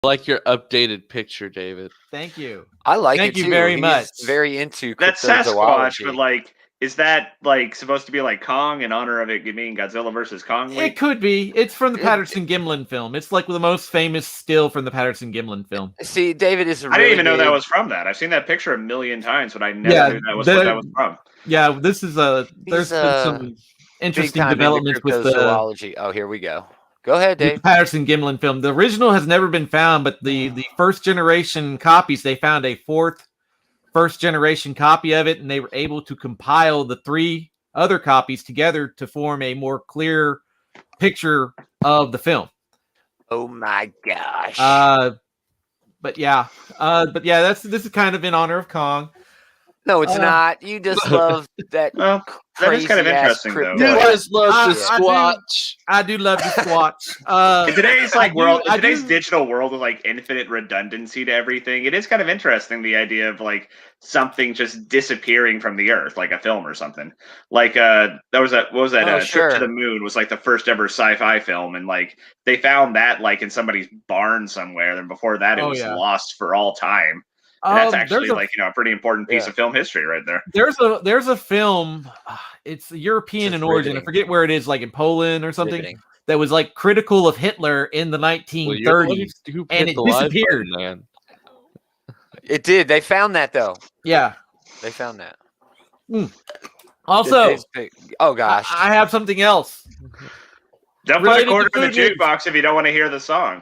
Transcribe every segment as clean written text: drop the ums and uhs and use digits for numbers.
like your updated picture, David. Thank you. I like Thank it you too. very He's much. very into That's Sasquatch, cryptozoology. but like, is that like supposed to be like Kong in honor of it being Godzilla versus Kong? It could be. It's from the Patterson Gimlin film. It's like the most famous still from the Patterson Gimlin film. See, David is. I didn't even know that was from that. I've seen that picture a million times, but I never knew that was what that was from. Yeah, this is there's been some interesting developments with the cryptozoology. Oh, here we go. Go ahead, Dave. The Patterson Gimlin film. The original has never been found, but the first generation copies, they found a first generation copy of it, and they were able to compile the 3 other copies together to form a more clear picture of the film. Oh my gosh. But yeah, this is kind of in honor of Kong. No, it's not. You just love that. Well, that is kind of interesting, though. You guys love to squatch. I do love to squatch. In today's world, in today's digital world with like infinite redundancy to everything, it is kind of interesting, the idea of like something just disappearing from the Earth, like a film or something. Like Trip to the Moon was like the first ever sci-fi film, and like they found that like in somebody's barn somewhere, and before that it was lost for all time. And that's actually a pretty important piece of film history right there. There's a film, it's European in origin. I forget where it is, like in Poland or something, that was like critical of Hitler in the 1930s, and it disappeared. Man. It did. They found that though. Yeah, they found that. Also, oh gosh, I have something else. Don't put a quarter in the jukebox if you don't want to hear the song.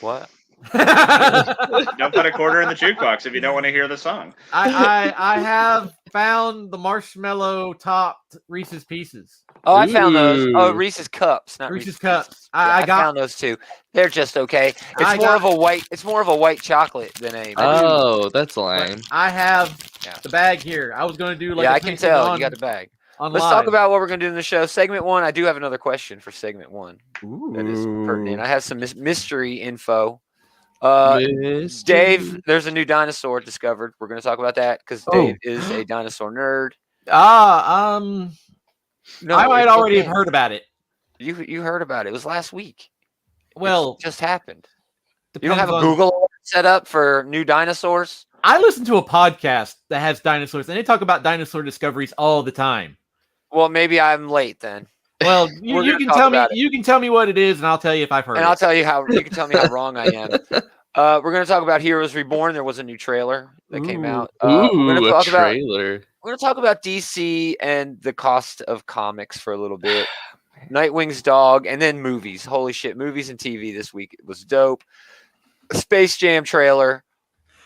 What? Don't put a quarter in the jukebox if you don't want to hear the song. I have found the marshmallow topped Reese's Pieces. Oh, I found those. Oh, Reese's Cups, not Reese's Cups. Pieces. I found those too. They're just okay. It's more of a white chocolate than a. Oh, that's lame. I have the bag here. I was going to do like. Yeah, I can tell you got the bag. Let's talk about what we're going to do in the show. Segment 1. I do have another question for segment 1. Ooh. That is pertinent. I have some mystery info. Dave, there's a new dinosaur discovered. We're going to talk about that because Dave is a dinosaur nerd. No, I might already have heard about it. You heard about it. It was last week. Well, it just happened. You don't have a Google set up for new dinosaurs? I listen to a podcast that has dinosaurs, and they talk about dinosaur discoveries all the time. Well, maybe I'm late then. Well, you can tell me. You can tell me what it is, and I'll tell you if I've heard. And I'll tell you how. You can tell me how wrong I am. We're going to talk about Heroes Reborn. There was a new trailer that came out. We're going to talk trailer. We're going to talk about DC and the cost of comics for a little bit. Nightwing's dog, and then movies. Holy shit, movies and TV this week. It was dope. Space Jam trailer.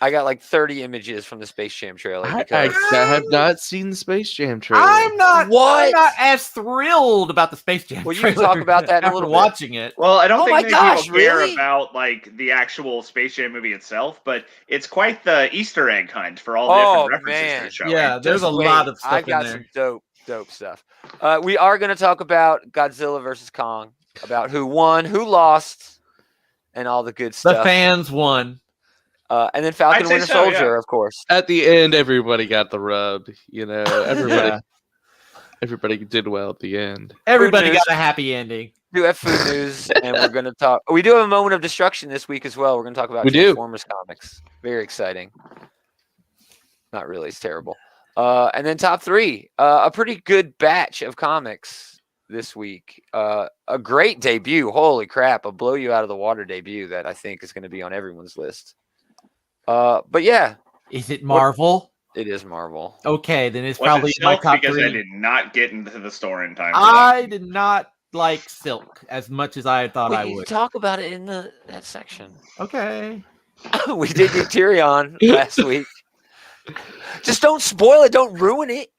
I got like 30 images from the Space Jam trailer. I have not seen the Space Jam trailer. I'm not as thrilled about the Space Jam trailer. Well, you can talk about that in a little bit. Watching it. Well, I don't think many people care about like the actual Space Jam movie itself, but it's quite the Easter egg hunt for all the different references to the show. Yeah, there's a lot of stuff I got some dope stuff. We are going to talk about Godzilla versus Kong, about who won, who lost, and all the good stuff. The fans won. And then Falcon Winter Soldier, of course. At the end, everybody got the rub. You know, everybody did well at the end. Everybody got a happy ending. We do have food news, and we're going to talk. We do have a moment of destruction this week as well. We're going to talk about Transformers comics. Very exciting. Not really. It's terrible. And then top 3. A pretty good batch of comics this week. A great debut. Holy crap. A blow you out of the water debut that I think is going to be on everyone's list. But yeah. Is it Marvel? It is Marvel. Okay, then it's probably my top 3. Because I did not get into the store in time. I did not like Silk as much as I thought I would. You talk about it in that section. Okay. We did get Tyrion last week. Just don't spoil it. Don't ruin it.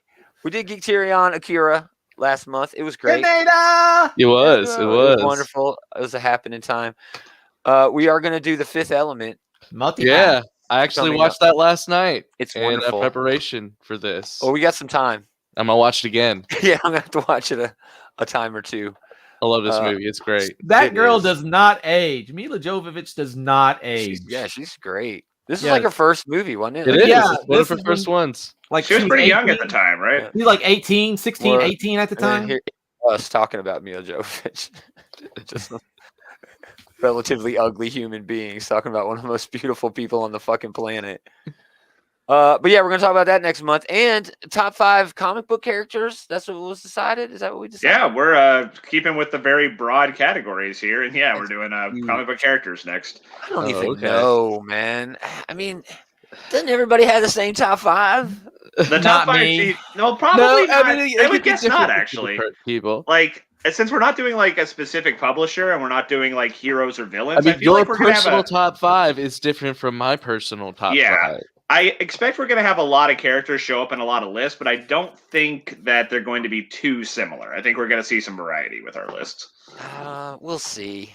We did get Tyrion Akira last month. It was great. It was. It was wonderful. It was a happening time. We are going to do the Fifth Element. Yeah. I actually watched that last night. It's wonderful. In preparation for this. Oh, we got some time. I'm going to watch it again. Yeah, I'm going to have to watch it a time or two. I love this movie. It's great. That girl does not age. Mila Jovovich does not age. She's great. This is like her first movie, wasn't it? It is. Yeah, One of her first ones. Like she was pretty young at the time, right? She's like 18, 16, 18 at the time. Us talking about Mila Jovovich. relatively ugly human beings talking about one of the most beautiful people on the fucking planet. But yeah, we're gonna talk about that next month. And top 5 comic book characters. That's what was decided. Is that what we decided? Yeah, we're keeping with the very broad categories here, and yeah, we're doing comic book characters next. I don't even know, man. I mean, doesn't everybody have the same top 5? The top 5. No, probably not. I would guess not, actually. People like. Since we're not doing like a specific publisher and we're not doing like heroes or villains, I mean, I feel your like we're gonna personal have top 5 is different from my personal top 5. I expect we're going to have a lot of characters show up in a lot of lists, but I don't think that they're going to be too similar. I think we're going to see some variety with our lists. We'll see.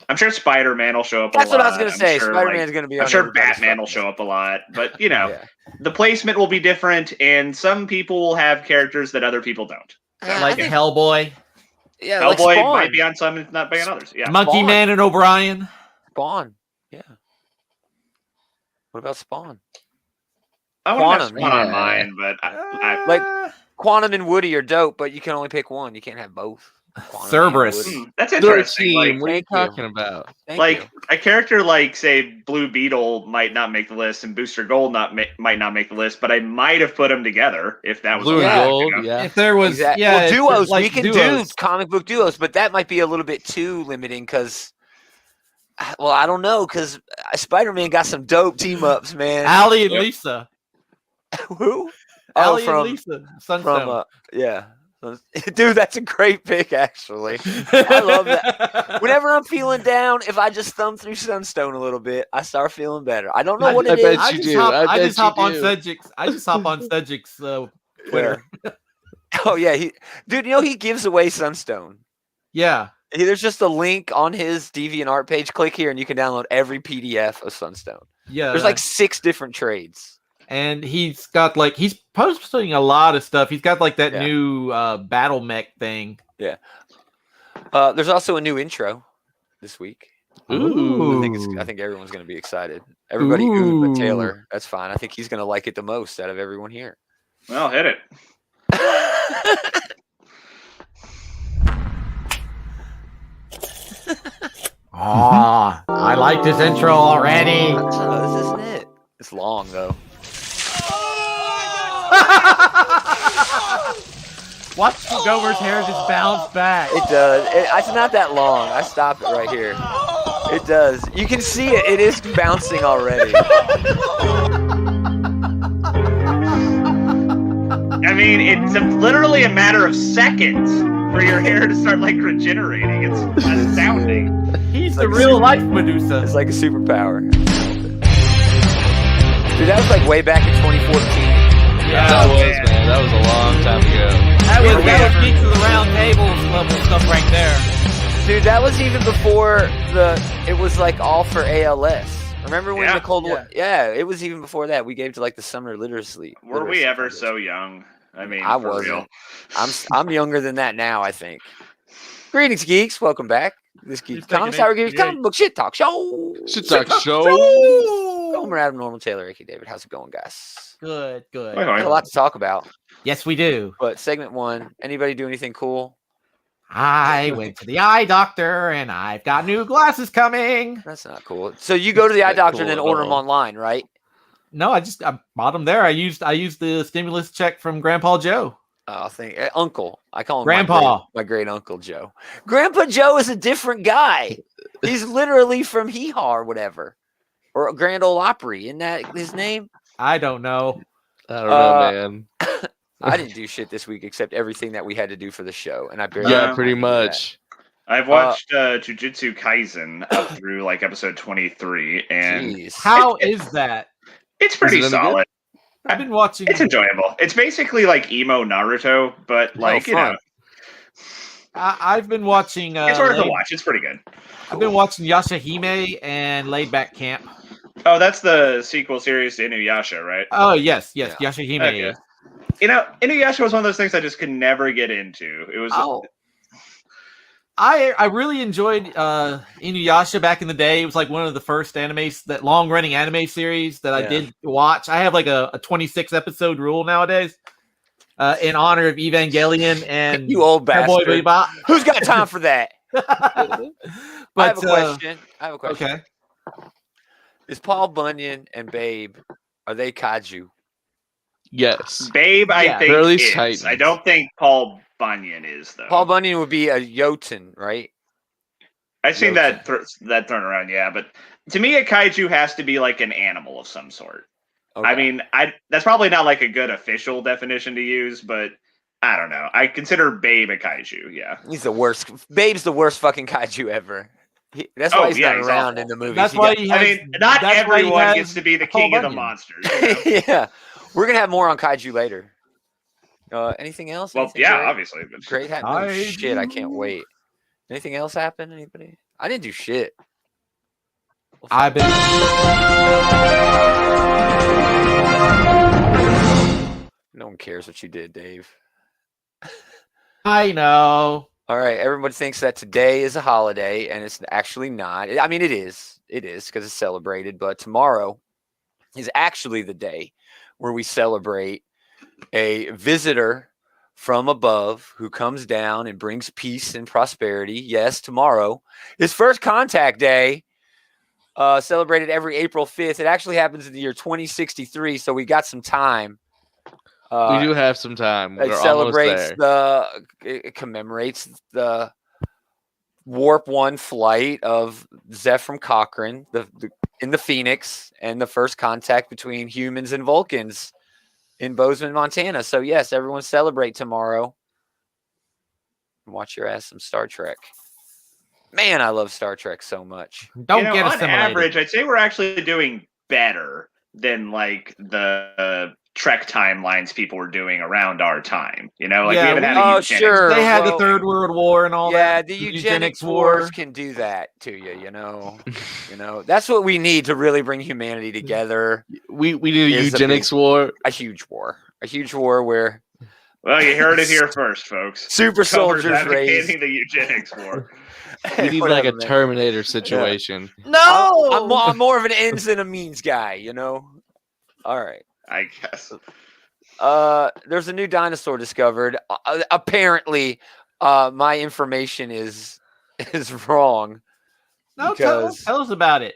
I'm sure Spider-Man will show up That's a lot. That's what I was going to say. Sure, Spider-Man's going to be I'm sure Batman will show up a lot. But, you know, the placement will be different, and some people will have characters that other people don't. Like Hellboy. Yeah, Hellboy like might be on some, if not be on others. Yeah, Monkey Spawn. Man and O'Brien. Spawn. Yeah. What about Spawn? I want to have Spawn on mine, but I like Quantum and Woody are dope, but you can only pick one. You can't have both. Cerberus. That's interesting. Like, what are you talking about? A character like, say, Blue Beetle might not make the list, and Booster Gold might not make the list, but I might have put them together if that was Blue and Gold. Yeah, if there was, well, duos. Like we can do comic book duos, but that might be a little bit too limiting because. Well, I don't know because Spider-Man got some dope team ups, man. Allie and Lisa. Who? Allie and Lisa. Sunstone. Yeah. Dude, that's a great pick, actually. I love that. Whenever I'm feeling down, if I just thumb through Sunstone a little bit, I start feeling better. I don't know what it is. I just hop on Cedric's Twitter. Oh, yeah. Dude, you know he gives away Sunstone. Yeah. There's just a link on his DeviantArt page. Click here, and you can download every PDF of Sunstone. Yeah. There's like 6 different trades. And he's got he's posting a lot of stuff. He's got like that new battle mech thing. Yeah. There's also a new intro this week. Ooh. I think everyone's going to be excited. Everybody but Taylor. That's fine. I think he's going to like it the most out of everyone here. Well, hit it. I like this intro already. This isn't it. It's long though. Watch Gomer's hair just bounce back. It does. It's not that long. I stop it right here. It does. You can see it. It is bouncing already. I mean, it's literally a matter of seconds for your hair to start regenerating. It's astounding. He's the real life Medusa. It's like a superpower. Dude, that was way back in 2014. Yeah, that was, man. That was a long time ago. That was Geeks of the Round Tables level stuff right there. Dude, that was even before it was all for ALS. Remember when the Cold War? Yeah, it was even before that. We gave to the summer literacy. Were we ever so young? I mean, I for wasn't. real. I'm younger than that now, I think. Greetings, geeks. Welcome back. This Geek Comics Hour Geeks Comic Book Shit Talk Show. Shit Talk Show. Homer Adam, Normal Taylor, Ricky David. How's it going, guys? Good. We have a lot to talk about. Yes, we do. But segment 1, anybody do anything cool? I went to the eye doctor and I've got new glasses coming. That's not cool. So you go to the eye doctor and then order them online, right? No, I bought them there. I used the stimulus check from Grandpa Joe. Oh, Uncle. I call him Grandpa. My great Uncle Joe. Grandpa Joe is a different guy. He's literally from Hee Haw or whatever. Or Grand Ole Opry. Isn't that his name? I don't know. I don't know, man. I didn't do shit this week except everything that we had to do for the show. And I barely pretty much. I've watched Jujutsu Kaisen up through episode 23. And how is that? It's pretty solid. I've been watching. It's enjoyable. It's basically emo Naruto, but I've been watching. It's worth a watch. It's pretty good. I've been watching Yashahime and Laid Back Camp. Oh, that's the sequel series to Inuyasha, right? Oh yes, Yashahime. Okay. Inuyasha was one of those things I just could never get into. It was. I really enjoyed Inuyasha back in the day. It was one of the first animes, that long running anime series that I did watch. I have a 26 episode rule nowadays in honor of Evangelion and you old bastard. Bebop. Who's got time for that? I have a question. Okay. Is Paul Bunyan and Babe, are they kaiju? Yes. Babe, I Yeah. think Or at least is. Titans. I don't think Paul Bunyan is though. Paul Bunyan would be a Jotun, right? I've seen Jotun. that thrown around, yeah, but to me, a kaiju has to be like an animal of some sort. Okay. I mean, that's probably not like a good official definition to use, but I don't know. I consider Babe a kaiju. Yeah, he's the worst. Babe's the worst fucking kaiju ever. That's why he's not he's around awful. in the movie. That's why he has. I mean, not that's why he everyone has gets to be the Paul king of the Bunyan. monsters. You know? Yeah, we're gonna have more on kaiju later. Anything else? Well, Anything yeah, great? obviously. But Great. Oh, shit, I can't wait. Anything else happen? Anybody? I didn't do shit. I've been. No one cares what you did, Dave. I know. All right, everybody thinks that today is a holiday, and it's actually not. I mean, it is. It is because it's celebrated, but tomorrow is actually the day where we celebrate a visitor from above who comes down and brings peace and prosperity. Yes, tomorrow is First Contact Day, celebrated every April 5th. It actually happens in the year 2063, so we got some time. We do have some time. It We're celebrates almost there. it commemorates the Warp 1 flight of Zephram Cochrane, in the Phoenix, and the first contact between humans and Vulcans in Bozeman, Montana. So yes, everyone celebrate tomorrow. Watch your ass some Star Trek. Man, I love Star Trek so much. Don't on get assimilated. average, I'd say we're actually doing better than like the Trek timelines people were doing around our time. You know, like Yeah, we haven't had oh, a eugenics. sure. They had Well, the Third World War and all yeah, that. the eugenics wars can do that to you, you know. That's what we need to really bring humanity together. We need a Is a eugenics big- war. A huge war where Well, you heard it here first, folks. super Covers soldiers raised. advocating the eugenics war. We need Whatever, like a man. Terminator situation. No, I'm more of an ends than a means guy, you know. All right. I guess. There's a new dinosaur discovered. Apparently, my information is wrong. no. Tell us about it.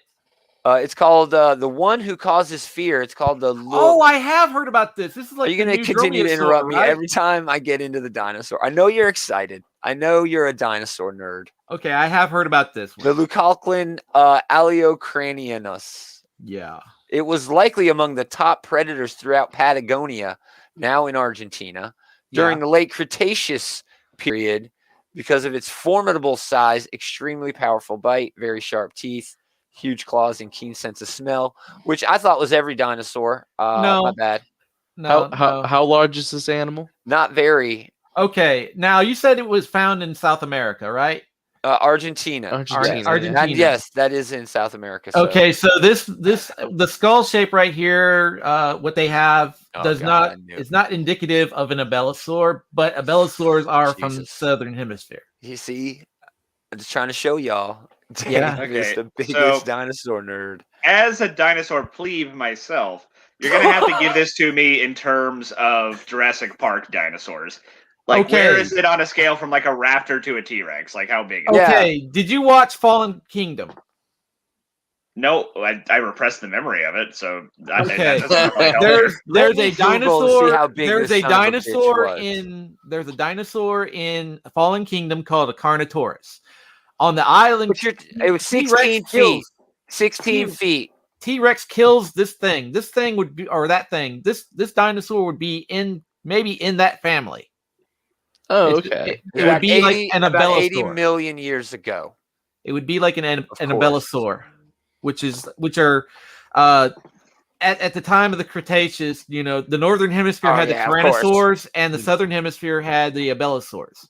It's called the one who causes fear. It's called the. Oh, I have heard about this. This is like. Are you going to continue to interrupt me every time I get into the dinosaur? I know you're excited. I know you're a dinosaur nerd. Okay, I have heard about this one. The Leucoclin Aleocranianus. Yeah. It was likely among the top predators throughout Patagonia, now in Argentina, during the late Cretaceous period because of its formidable size, extremely powerful bite, very sharp teeth, huge claws, and keen sense of smell, which I thought was every dinosaur. No. My bad. No, How large is this animal? Not very. Okay, now you said it was found in South America, right? Argentina. Argentina. And yes, that is in South America. So. Okay, so the skull shape right here, what they have is not indicative of an abelisaur, but abelisaurs are from the southern hemisphere. You see, I'm just trying to show y'all. Yeah. Dave is the biggest dinosaur nerd. As a dinosaur plebe myself, you're gonna have to give this to me in terms of Jurassic Park dinosaurs. Like, where is it on a scale from like a raptor to a T-Rex? Like, how big is it? Okay, did you watch Fallen Kingdom? No, I repressed the memory of it. So okay, there's a dinosaur. There's a dinosaur in Fallen Kingdom called a Carnotaurus. On the island, it was 16 feet. 16 feet. T-Rex kills this thing. This thing would be, or that thing. This dinosaur would be maybe in that family. Oh, okay. It would be like an about abelisaur. 80 million years ago. It would be like an abelisaur, which are at the time of the Cretaceous. You know, the northern hemisphere had the tyrannosaurs, and the southern hemisphere had the abelisaurs.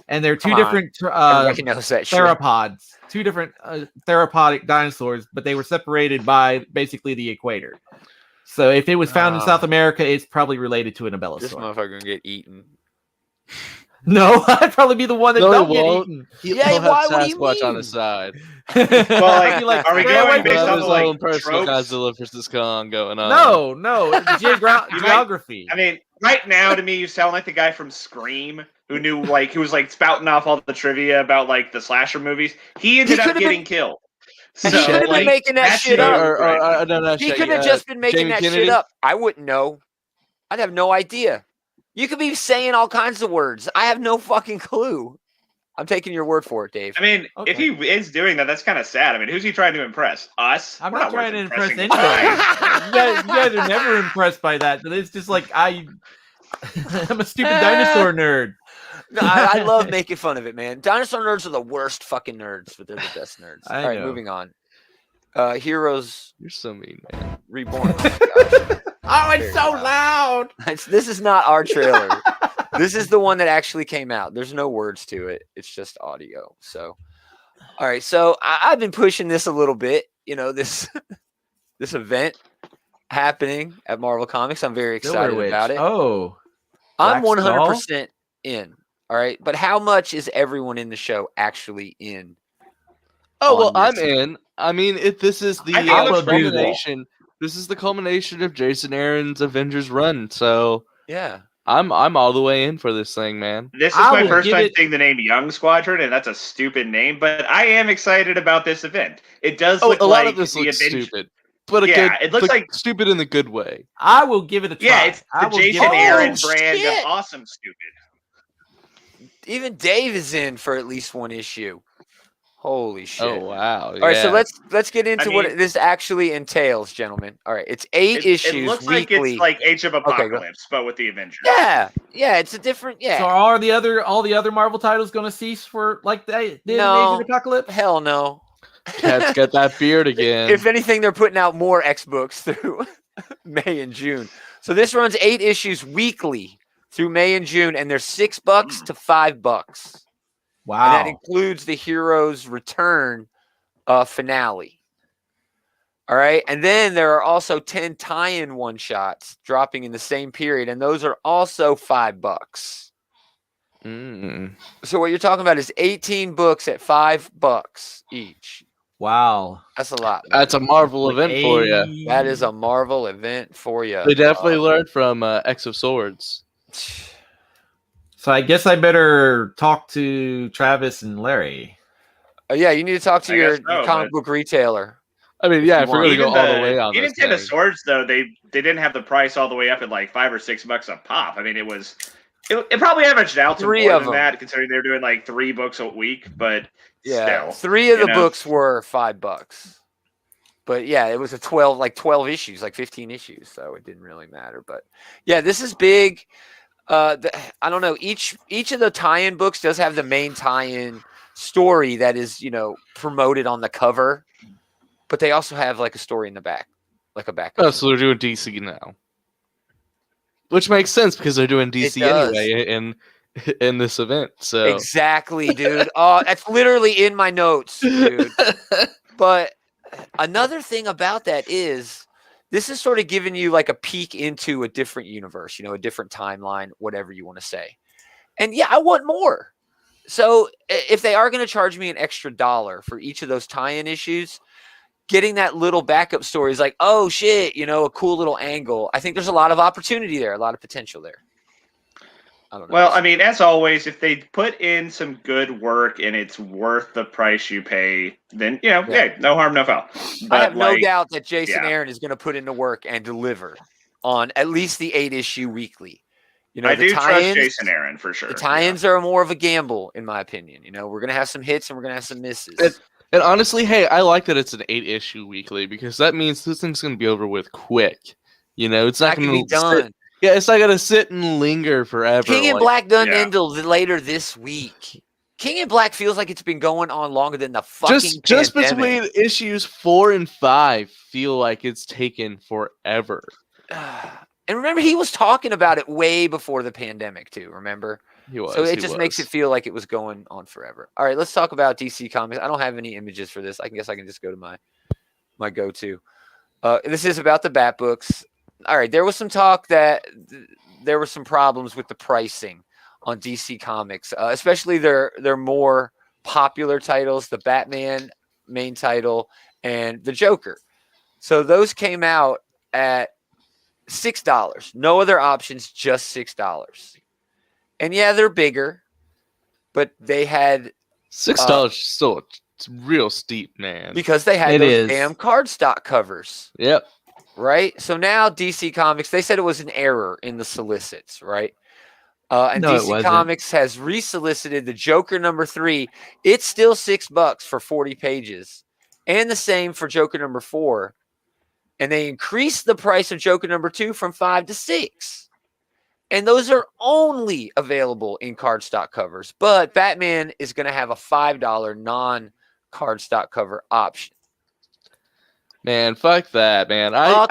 And they're two different theropods, two different theropodic dinosaurs, but they were separated by basically the equator. So if it was found in South America, it's probably related to an abelisaur. This motherfucker gonna get eaten. No, I'd probably be the one that don't get eaten. He'll have Sasquatch on his side. Well, are we going based on like personal Godzilla versus Kong going on? No, geography. I mean, right now to me, you sound like the guy from Scream who knew like who was like spouting off all the trivia about like the slasher movies. He ended up getting killed. So, he could have been making that shit up. He could have just been making that shit up. I wouldn't know. I'd have no idea. You could be saying all kinds of words. I have no fucking clue. I'm taking your word for it, Dave. I mean, if he is doing that, that's kind of sad. I mean, who's he trying to impress? Us? I'm not trying to impress anybody. You guys are never impressed by that. It's just like I'm a stupid dinosaur nerd. No, I love making fun of it, man. Dinosaur nerds are the worst fucking nerds, but they're the best nerds. All right, moving on. Heroes. You're so mean, man. Reborn. Oh, it's so loud. This is not our trailer. This is the one that actually came out. There's no words to it. It's just audio. So, all right. So I've been pushing this a little bit. You know, this event happening at Marvel Comics. I'm very excited about it. Oh, I'm 100% in. All right. But how much is everyone in the show actually in? Oh, well, I'm in. I mean, this is the culmination. This is the culmination of Jason Aaron's Avengers run. So yeah, I'm all the way in for this thing, man. This is my first time seeing the name Young Squadron, and that's a stupid name, but I am excited about this event. It does look a like lot of this looks stupid, but it looks like stupid in the good way. I will give it a try. Yeah, it's the Jason Aaron brand of awesome stupid. Even Dave is in for at least one issue. Holy shit! Oh wow! All right, so let's get into what this actually entails, gentlemen. All right, it's 8 issues. It looks weekly. Like it's like Age of Apocalypse, but with the Avengers. Yeah, it's a different. Yeah. So are all the other Marvel titles going to cease for like the Age of Apocalypse? Hell no. Cat's got that beard again. If anything, they're putting out more X books through May and June. So this runs 8 issues weekly through May and June, and they're $6 to $5. Wow. And that includes the Heroes Return finale. All right. And then there are also 10 tie-in one-shots dropping in the same period. And those are also $5. So what you're talking about is 18 books at $5 each. Wow. That's a lot. That's a Marvel event for you. That is a Marvel event for you. They definitely learned from X of Swords. So I guess I better talk to Travis and Larry. Yeah, you need to talk to your comic book retailer. I mean, yeah, if we're going to go all the way on this. Even 10 of Swords, though, they didn't have the price all the way up at like $5 or $6 a pop. I mean, it probably averaged out to more than that, considering they're doing like 3 books a week. But still, 3 of the books were $5. But yeah, it was 12 issues, like 15 issues, so it didn't really matter. But yeah, this is big. I don't know. Each of the tie-in books does have the main tie-in story that is, promoted on the cover, but they also have like a story in the back, like a back. Oh, so they're doing DC now, which makes sense because they're doing DC anyway in this event. So exactly, dude. Oh, that's literally in my notes, dude. But another thing about that is, this is sort of giving you like a peek into a different universe, a different timeline, whatever you want to say. And yeah, I want more. So if they are going to charge me an extra $1 for each of those tie-in issues, getting that little backup story is like, oh shit, a cool little angle. I think there's a lot of opportunity there, a lot of potential there. I don't know. Well, I mean, as always, if they put in some good work and it's worth the price you pay, then, hey, no harm, no foul. But I have no doubt that Jason Aaron is going to put into work and deliver on at least the 8-issue weekly. I do trust Jason Aaron for sure. The tie-ins are more of a gamble, in my opinion. We're going to have some hits and we're going to have some misses. And honestly, hey, I like that it's an 8-issue weekly because that means this thing's going to be over with quick. It's not going to be done. Yeah, it's not gonna sit and linger forever. King in Black done ended later this week. King in Black feels like it's been going on longer than the fucking just between issues 4 and 5 feel like it's taken forever. And remember, he was talking about it way before the pandemic too. Remember, he was. So it just makes it feel like it was going on forever. All right, let's talk about DC Comics. I don't have any images for this. I guess I can just go to my go-to. This is about the Bat books. All right, there was some talk that there were some problems with the pricing on DC Comics, especially their more popular titles, the Batman main title and the Joker. So those came out at $6. No other options, just $6. And yeah, they're bigger, but they had $6 still it's real steep, man. Because they had those damn cardstock covers. Yep. Right? So now DC Comics, they said it was an error in the solicits, right? And No, DC Comics has resolicited the Joker #3. It's still $6 for 40 pages. And the same for Joker #4. And they increased the price of Joker #2 from $5 to $6. And those are only available in cardstock covers. But Batman is going to have a $5 non-cardstock cover option. Man, fuck that, man. I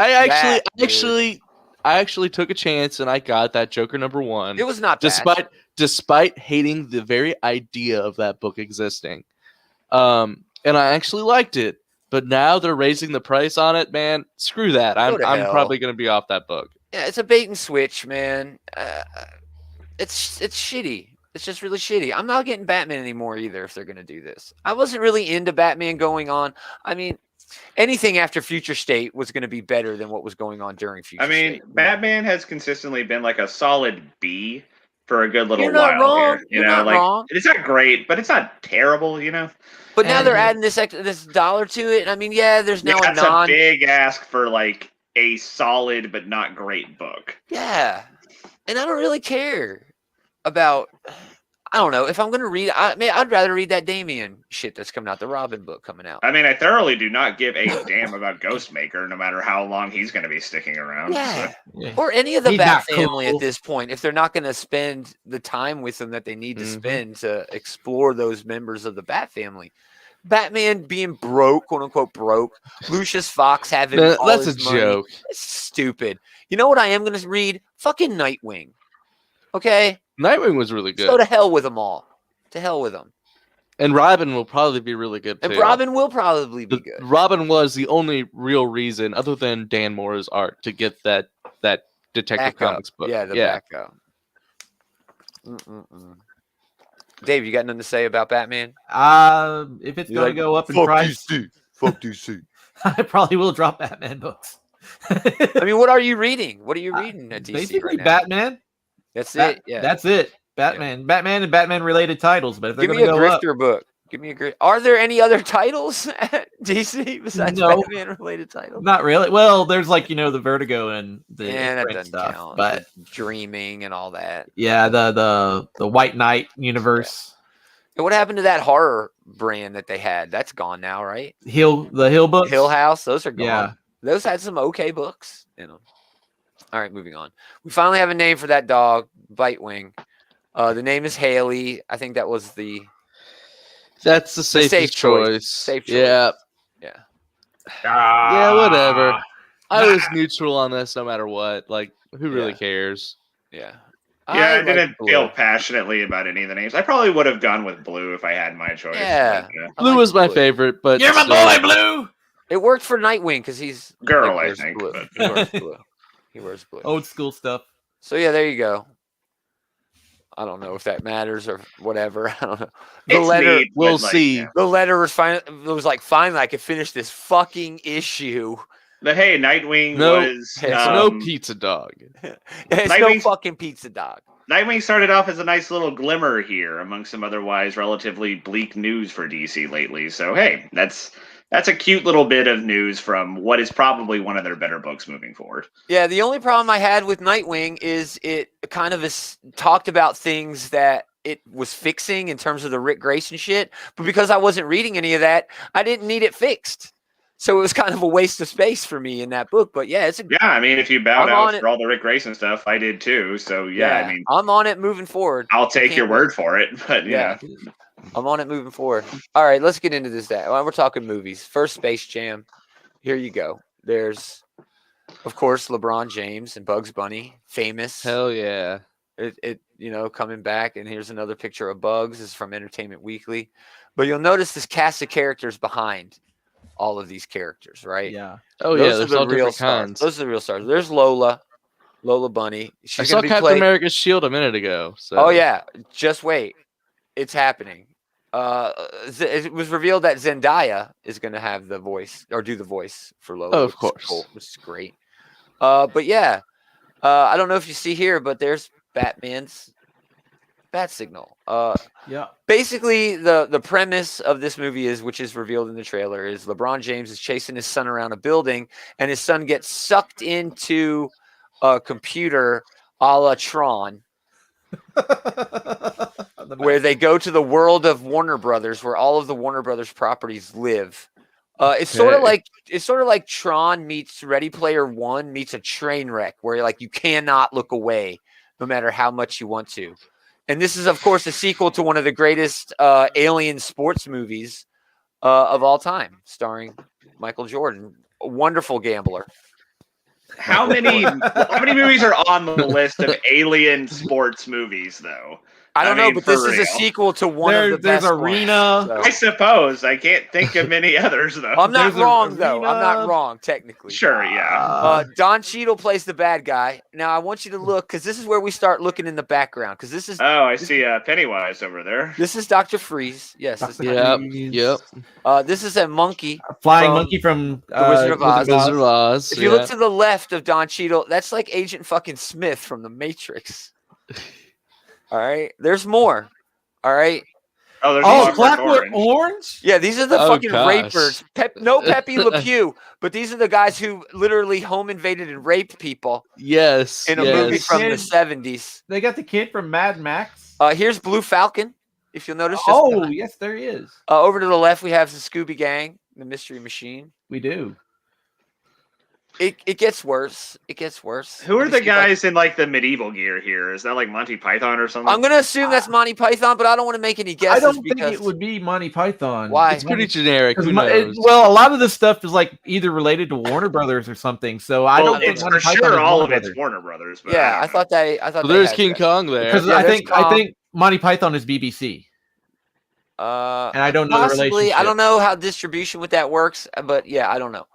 actually took a chance and I got that Joker #1. It was not bad. Despite hating the very idea of that book existing. And I actually liked it. But now they're raising the price on it, man. Screw that. I'm probably going to be off that book. Yeah, it's a bait and switch, man. It's shitty. It's just really shitty. I'm not getting Batman anymore either if they're going to do this. I wasn't really into Batman going on. I mean, anything after Future State was going to be better than what was going on during Future State. Batman has consistently been like a solid B for a good little You're not while wrong. here. You're not wrong. It's not great, but it's not terrible, But now they're adding this dollar to it. I mean, yeah, there's now that's a big ask for like a solid but not great book. Yeah, and I don't really care about. I don't know if I'm going to read. I'd rather read that Damian shit that's coming out, the Robin book coming out. I mean, I thoroughly do not give a damn about Ghostmaker, no matter how long he's going to be sticking around. Yeah, or any of the Bat family at this point, if they're not going to spend the time with them that they need to spend to explore those members of the Bat family. Batman being broke, quote unquote broke. Lucius Fox having all that's his a money. joke. It's stupid. You know what I am going to read? Fucking Nightwing. Okay. Nightwing was really good. So to hell with them all. To hell with them. And Robin will probably be really good too. And Robin will probably be good. Robin was the only real reason, other than Dan Moore's art, to get that Detective Comics book. Yeah, backup. Dave, you got nothing to say about Batman? If it's going to go up in price, fuck DC. I probably will drop Batman books. I mean, what are you reading? What are you reading at DC basically right now? Batman. That's it. Yeah, that's it. Batman, Batman, and Batman related titles. But if they're give me a grifter up, book. Give me a grifter. Are there any other titles at DC besides Batman related titles? Not really. Well, there's like the Vertigo and the that doesn't stuff, count. but Dreaming and all that. Yeah, the White Knight universe. And what happened to that horror brand that they had? That's gone now, right? The Hill books, Hill House. Those are gone. Yeah, those had some okay books in them. All right, moving on. We finally have a name for that dog, Bitewing. The name is Haley. I think that was That's the safest choice. Safe choice. Yeah. Yeah. Yeah, whatever. I was neutral on this no matter what. Like, who really cares? Yeah. Yeah, I didn't feel passionately about any of the names. I probably would have gone with Blue if I had my choice. Yeah. Blue was my favorite, but you're my boy, Blue. It worked for Nightwing because he's girl, I think. Blue. He wears blue. He wears blue. Old school stuff. So yeah, there you go. I don't know if that matters or whatever. I don't know. The letter, we'll see. Yeah. The letter was fine. It was like, finally, I could finish this fucking issue. But hey, Nightwing was no pizza dog. It's no fucking pizza dog. Nightwing started off as a nice little glimmer here among some otherwise relatively bleak news for DC lately. So hey, that's a cute little bit of news from what is probably one of their better books moving forward. Yeah, the only problem I had with Nightwing is it kind of talked about things that it was fixing in terms of the Rick Grayson shit. But because I wasn't reading any of that, I didn't need it fixed. So it was kind of a waste of space for me in that book. But yeah, I mean, if you bowed out for all the Rick Grayson stuff, I did too. So yeah, I mean, I'm on it moving forward. I'll take your word for it. But yeah. I'm on it moving forward. All right, let's get into this. We're talking movies. First, Space Jam. Here you go. There's, of course, LeBron James and Bugs Bunny, famous. Hell yeah. It coming back, and here's another picture of Bugs. This is from Entertainment Weekly. But you'll notice this cast of characters behind all of these characters, right? Yeah. Oh, those there's are all the real different stars. kinds. Those are the real stars. There's Lola Bunny. I saw Captain America's shield a minute ago. So. Oh, yeah. Just wait. It's happening. It was revealed that Zendaya is going to have the voice or do the voice for Lola. Oh, of course. Cool, which is great. But yeah, I don't know if you see here, but there's Batman's Bat signal. Yeah. Basically, the premise of this movie is, which is revealed in the trailer, is LeBron James is chasing his son around a building, and his son gets sucked into a computer a la Tron, where they go to the world of Warner Brothers, where all of the Warner Brothers properties live. It's sort of like Tron meets Ready Player One meets a train wreck, where like you cannot look away, no matter how much you want to. And this is, of course, a sequel to one of the greatest alien sports movies of all time, starring Michael Jordan, a wonderful gambler. How many movies are on the list of alien sports movies, though? I don't know, but this is a sequel to one of the best. There's Arena. Ones, I suppose. I can't think of many others, though. I'm not wrong, though. I'm not wrong, technically. Sure, yeah. Don Cheadle plays the bad guy. Now, I want you to look, because this is where we start looking in the background. Because this is. Oh, I see Pennywise over there. This is Dr. Freeze. Yes. Yep. This is a monkey. Flying monkey from the Wizard of Oz. Wizard of Oz. If you look to the left of Don Cheadle, that's like Agent fucking Smith from The Matrix. All right. There's more. All right. Oh, there's Clockwork Orange? Yeah, these are the fucking rapers. No Pepe Le Pew, but these are the guys who literally home invaded and raped people. Yes. In a movie from the 70s. They got the kid from Mad Max. Here's Blue Falcon, if you'll notice. Yes, there he is. Over to the left, we have the Scooby Gang, the Mystery Machine. We do. It gets worse. It gets worse. Who are the guys in like the medieval gear here? Is that like Monty Python or something? I'm gonna assume that's Monty Python, but I don't want to make any guesses. I don't think it would be Monty Python. Why? It's pretty generic. Who knows? Well, a lot of this stuff is like either related to Warner Brothers or something. So I don't think it's for sure all of it's Warner Brothers. But yeah, I thought well, there's King Kong there. Because I think Monty Python is BBC. And I don't know possibly, the relationship. I don't know how distribution with that works, but yeah, I don't know.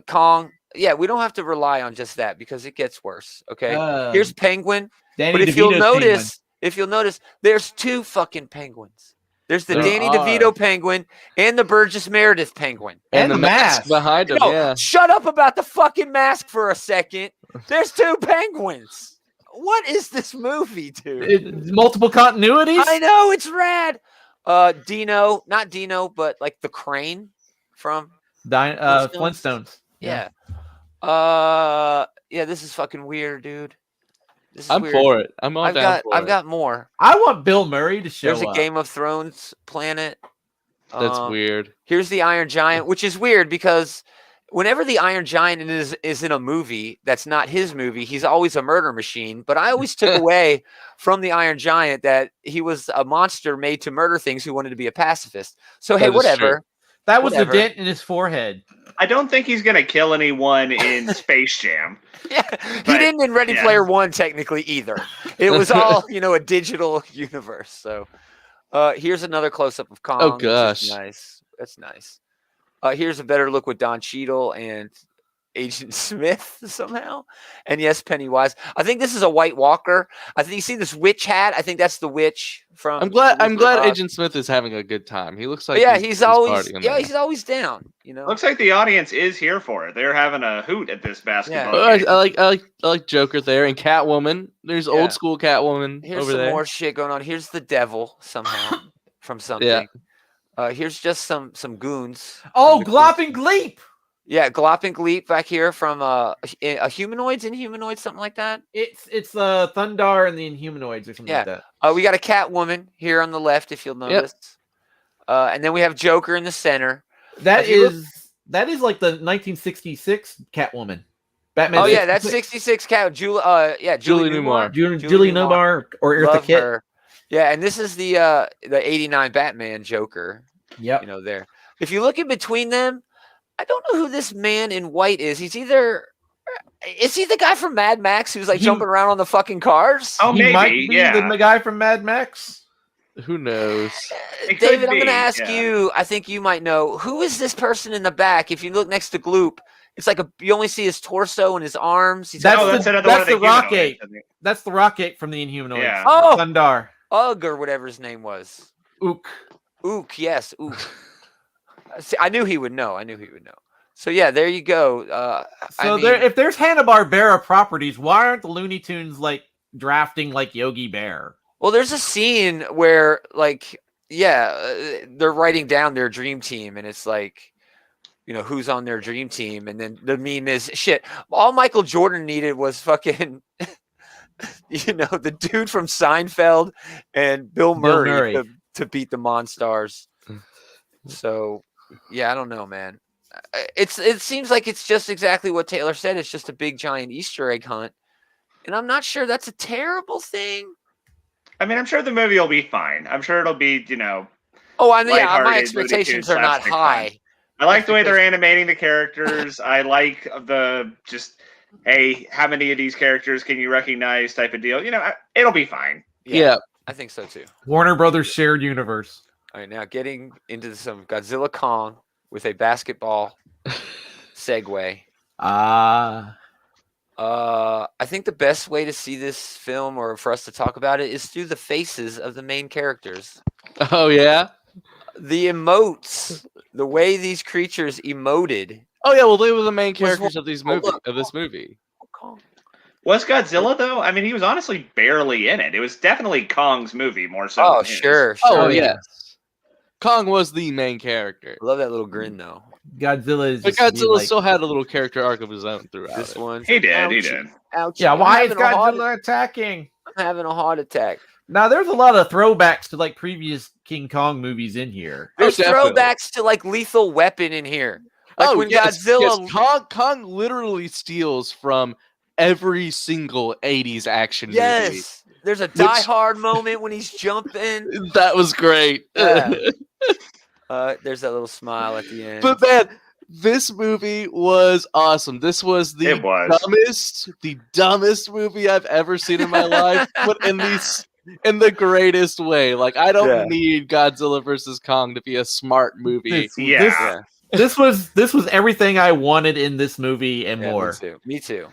Kong. Yeah, we don't have to rely on just that because it gets worse. Okay, here's Penguin. But if you'll notice, there's two fucking penguins. There's the Danny DeVito penguin and the Burgess Meredith penguin. And the mask behind him. Yeah. Shut up about the fucking mask for a second. There's two penguins. What is this movie, dude? Multiple continuities? I know, it's rad. Dino, not Dino, but like the crane from Flintstones. Yeah. Yeah, this is fucking weird, dude. I'm weird. For it. I've got more. I want Bill Murray to show up. There's a Game of Thrones planet. That's weird. Here's the Iron Giant, which is weird because whenever the Iron Giant is in a movie that's not his movie, he's always a murder machine. But I always took away from the Iron Giant that he was a monster made to murder things who wanted to be a pacifist. So hey, whatever. True. That was the dent in his forehead. I don't think he's gonna kill anyone in Space Jam. Yeah, he didn't in Ready Player One technically either. It was all a digital universe. So here's another close up of Kong. Oh gosh, nice. That's nice. Here's a better look with Don Cheadle and Agent Smith somehow. And yes, Pennywise. I think this is a White Walker. I think you see this witch hat. I think that's the witch from. I'm glad Agent Smith is having a good time. He looks like he's always down. Looks like the audience is here for it. They're having a hoot at this basketball. Yeah. I like Joker there and Catwoman. There's old school Catwoman. Here's over some there. more shit going on. Here's the devil somehow from something. Yeah. Here's just some goons. Oh, Glop and Gleep. Yeah, Glop and Gleep back here from a Humanoids, Inhumanoids, something like that. It's Thundar and the Inhumanoids or something like that. We got a Catwoman here on the left, if you'll notice. Yep. And then we have Joker in the center. That is like the 1966 Catwoman. Batman. Oh yeah, that's 66 Cat. Julie Newmar. Julie Newmar or Eartha Kitt. Her. Yeah, and this is the 89 Batman Joker. Yep. There. If you look in between them, I don't know who this man in white is. Is he the guy from Mad Max who's like jumping around on the fucking cars? Oh, maybe. He might be the guy from Mad Max. Who knows? David, I'm going to ask you. I think you might know. Who is this person in the back? If you look next to Gloop, it's like you only see his torso and his arms. That's the Rocket. That's the Rocket from the Inhumanoids. Yeah. Oh, Thundar. Ugg or whatever his name was. Ook. Yes. Ook. See, I knew he would know. So yeah, there you go. If there's Hanna-Barbera properties, why aren't the Looney Tunes like drafting like Yogi Bear? Well, there's a scene where, like, they're writing down their dream team, and it's like, who's on their dream team, and then the meme is shit. All Michael Jordan needed was fucking, the dude from Seinfeld and Bill Murray. To beat the Monstars. So, yeah, I don't know, man. It seems like it's just exactly what Taylor said. It's just a big giant Easter egg hunt, and I'm not sure that's a terrible thing. I mean, I'm sure the movie will be fine. I'm sure it'll be, my expectations are not high. Fun. I like the way they're animating the characters. I like the hey, how many of these characters can you recognize type of deal. It'll be fine. Yeah. I think so too. Warner Brothers shared universe. All right, now getting into some Godzilla Kong with a basketball segue. I think the best way to see this film, or for us to talk about it, is through the faces of the main characters. Oh yeah, the emotes, the way these creatures emoted. Oh yeah, well they were the main characters of this movie. Kong. Was Godzilla though? I mean, he was honestly barely in it. It was definitely Kong's movie more so. Oh sure. Oh yes, Kong was the main character. I love that little grin though. Godzilla still had a little character arc of his own throughout. This one, he did. Ouch. Yeah, why is Godzilla attacking? I'm having a heart attack. Now there's a lot of throwbacks to like previous King Kong movies in here. There's throwbacks to like Lethal Weapon in here. Like when Godzilla, Kong literally steals from every single 80s action movie. There's a Die Hard moment when he's jumping. That was great. Yeah. There's that little smile at the end. But man, this movie was awesome. This was the dumbest movie I've ever seen in my life, but in the greatest way. Like I don't need Godzilla versus Kong to be a smart movie. This was everything I wanted in this movie and more. Me too.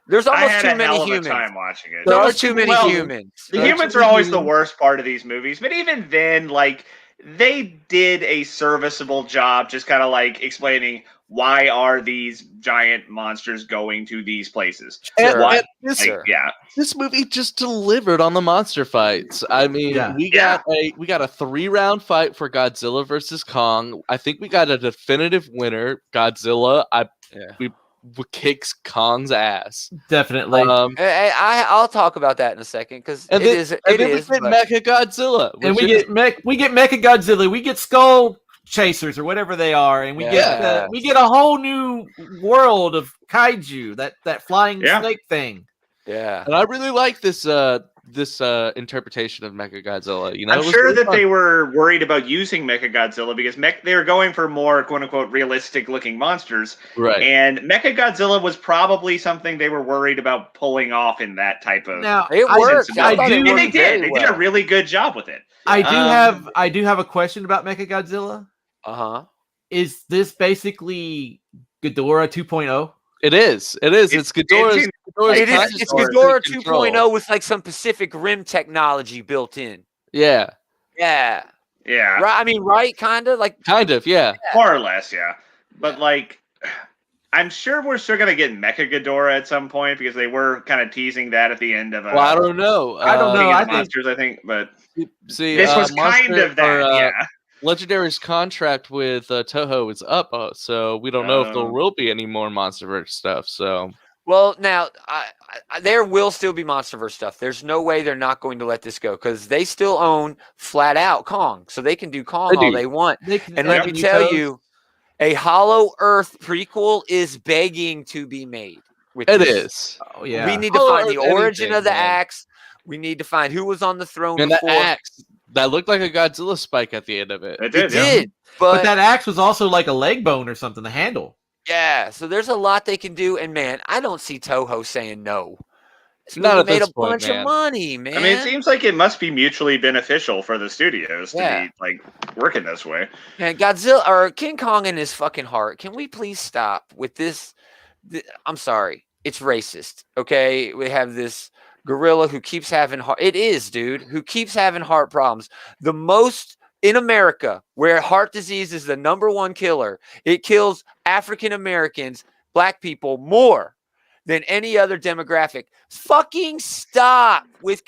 There's almost too many humans. Time watching it. There are too many humans. The humans are always the worst part of these movies, but even then, like they did a serviceable job, just kind of like explaining why are these giant monsters going to these places. This movie just delivered on the monster fights. I mean, we got a 3-round fight for Godzilla versus Kong. I think we got a definitive winner. Godzilla kicks Kong's ass. Definitely. I'll talk about that in a second because it is. We get Mecha Godzilla, and we get Mecha Godzilla. We get Skull Chasers or whatever they are, and we get a whole new world of kaiju, that flying snake thing. Yeah, and I really like this interpretation of Mechagodzilla. I'm sure that they were worried about using Mechagodzilla because they were going for more quote unquote realistic looking monsters, right? And Mechagodzilla was probably something they were worried about pulling off in that type of. Now it worked. They did. They did a really good job with it. I do have a question about Mechagodzilla. Is this basically Ghidorah 2.0? It is. It's Ghidorah. It's Ghidorah 2.0 with like some Pacific Rim technology built in. Yeah. Right. I mean, right? Kind of. Yeah. More or less, yeah. But like, I'm sure we're still gonna get Mecha Ghidorah at some point because they were kind of teasing that at the end of. Well, I don't know. Monsters, I think, but see, this was kind of that. Legendary's contract with Toho is up, so we don't know if there will be any more MonsterVerse stuff. So, well, now there will still be MonsterVerse stuff. There's no way they're not going to let this go because they still own flat out Kong, so they can do Kong all they want. And let me tell you, a Hollow Earth prequel is begging to be made. It is. Oh yeah. We need to find the origin of the axe. We need to find who was on the throne before. The axe. That looked like a Godzilla spike at the end of it. It did. But that axe was also like a leg bone or something, the handle. Yeah, so there's a lot they can do, and man, I don't see Toho saying no. Not made a bunch of money, man. I mean, it seems like it must be mutually beneficial for the studios to be like working this way. And Godzilla or King Kong in his fucking heart. Can we please stop with this? I'm sorry, it's racist. Okay, we have this gorilla who keeps having who keeps having heart problems. The most in America where heart disease is the #1 killer. It kills African Americans, black people more than any other demographic. Fucking stop with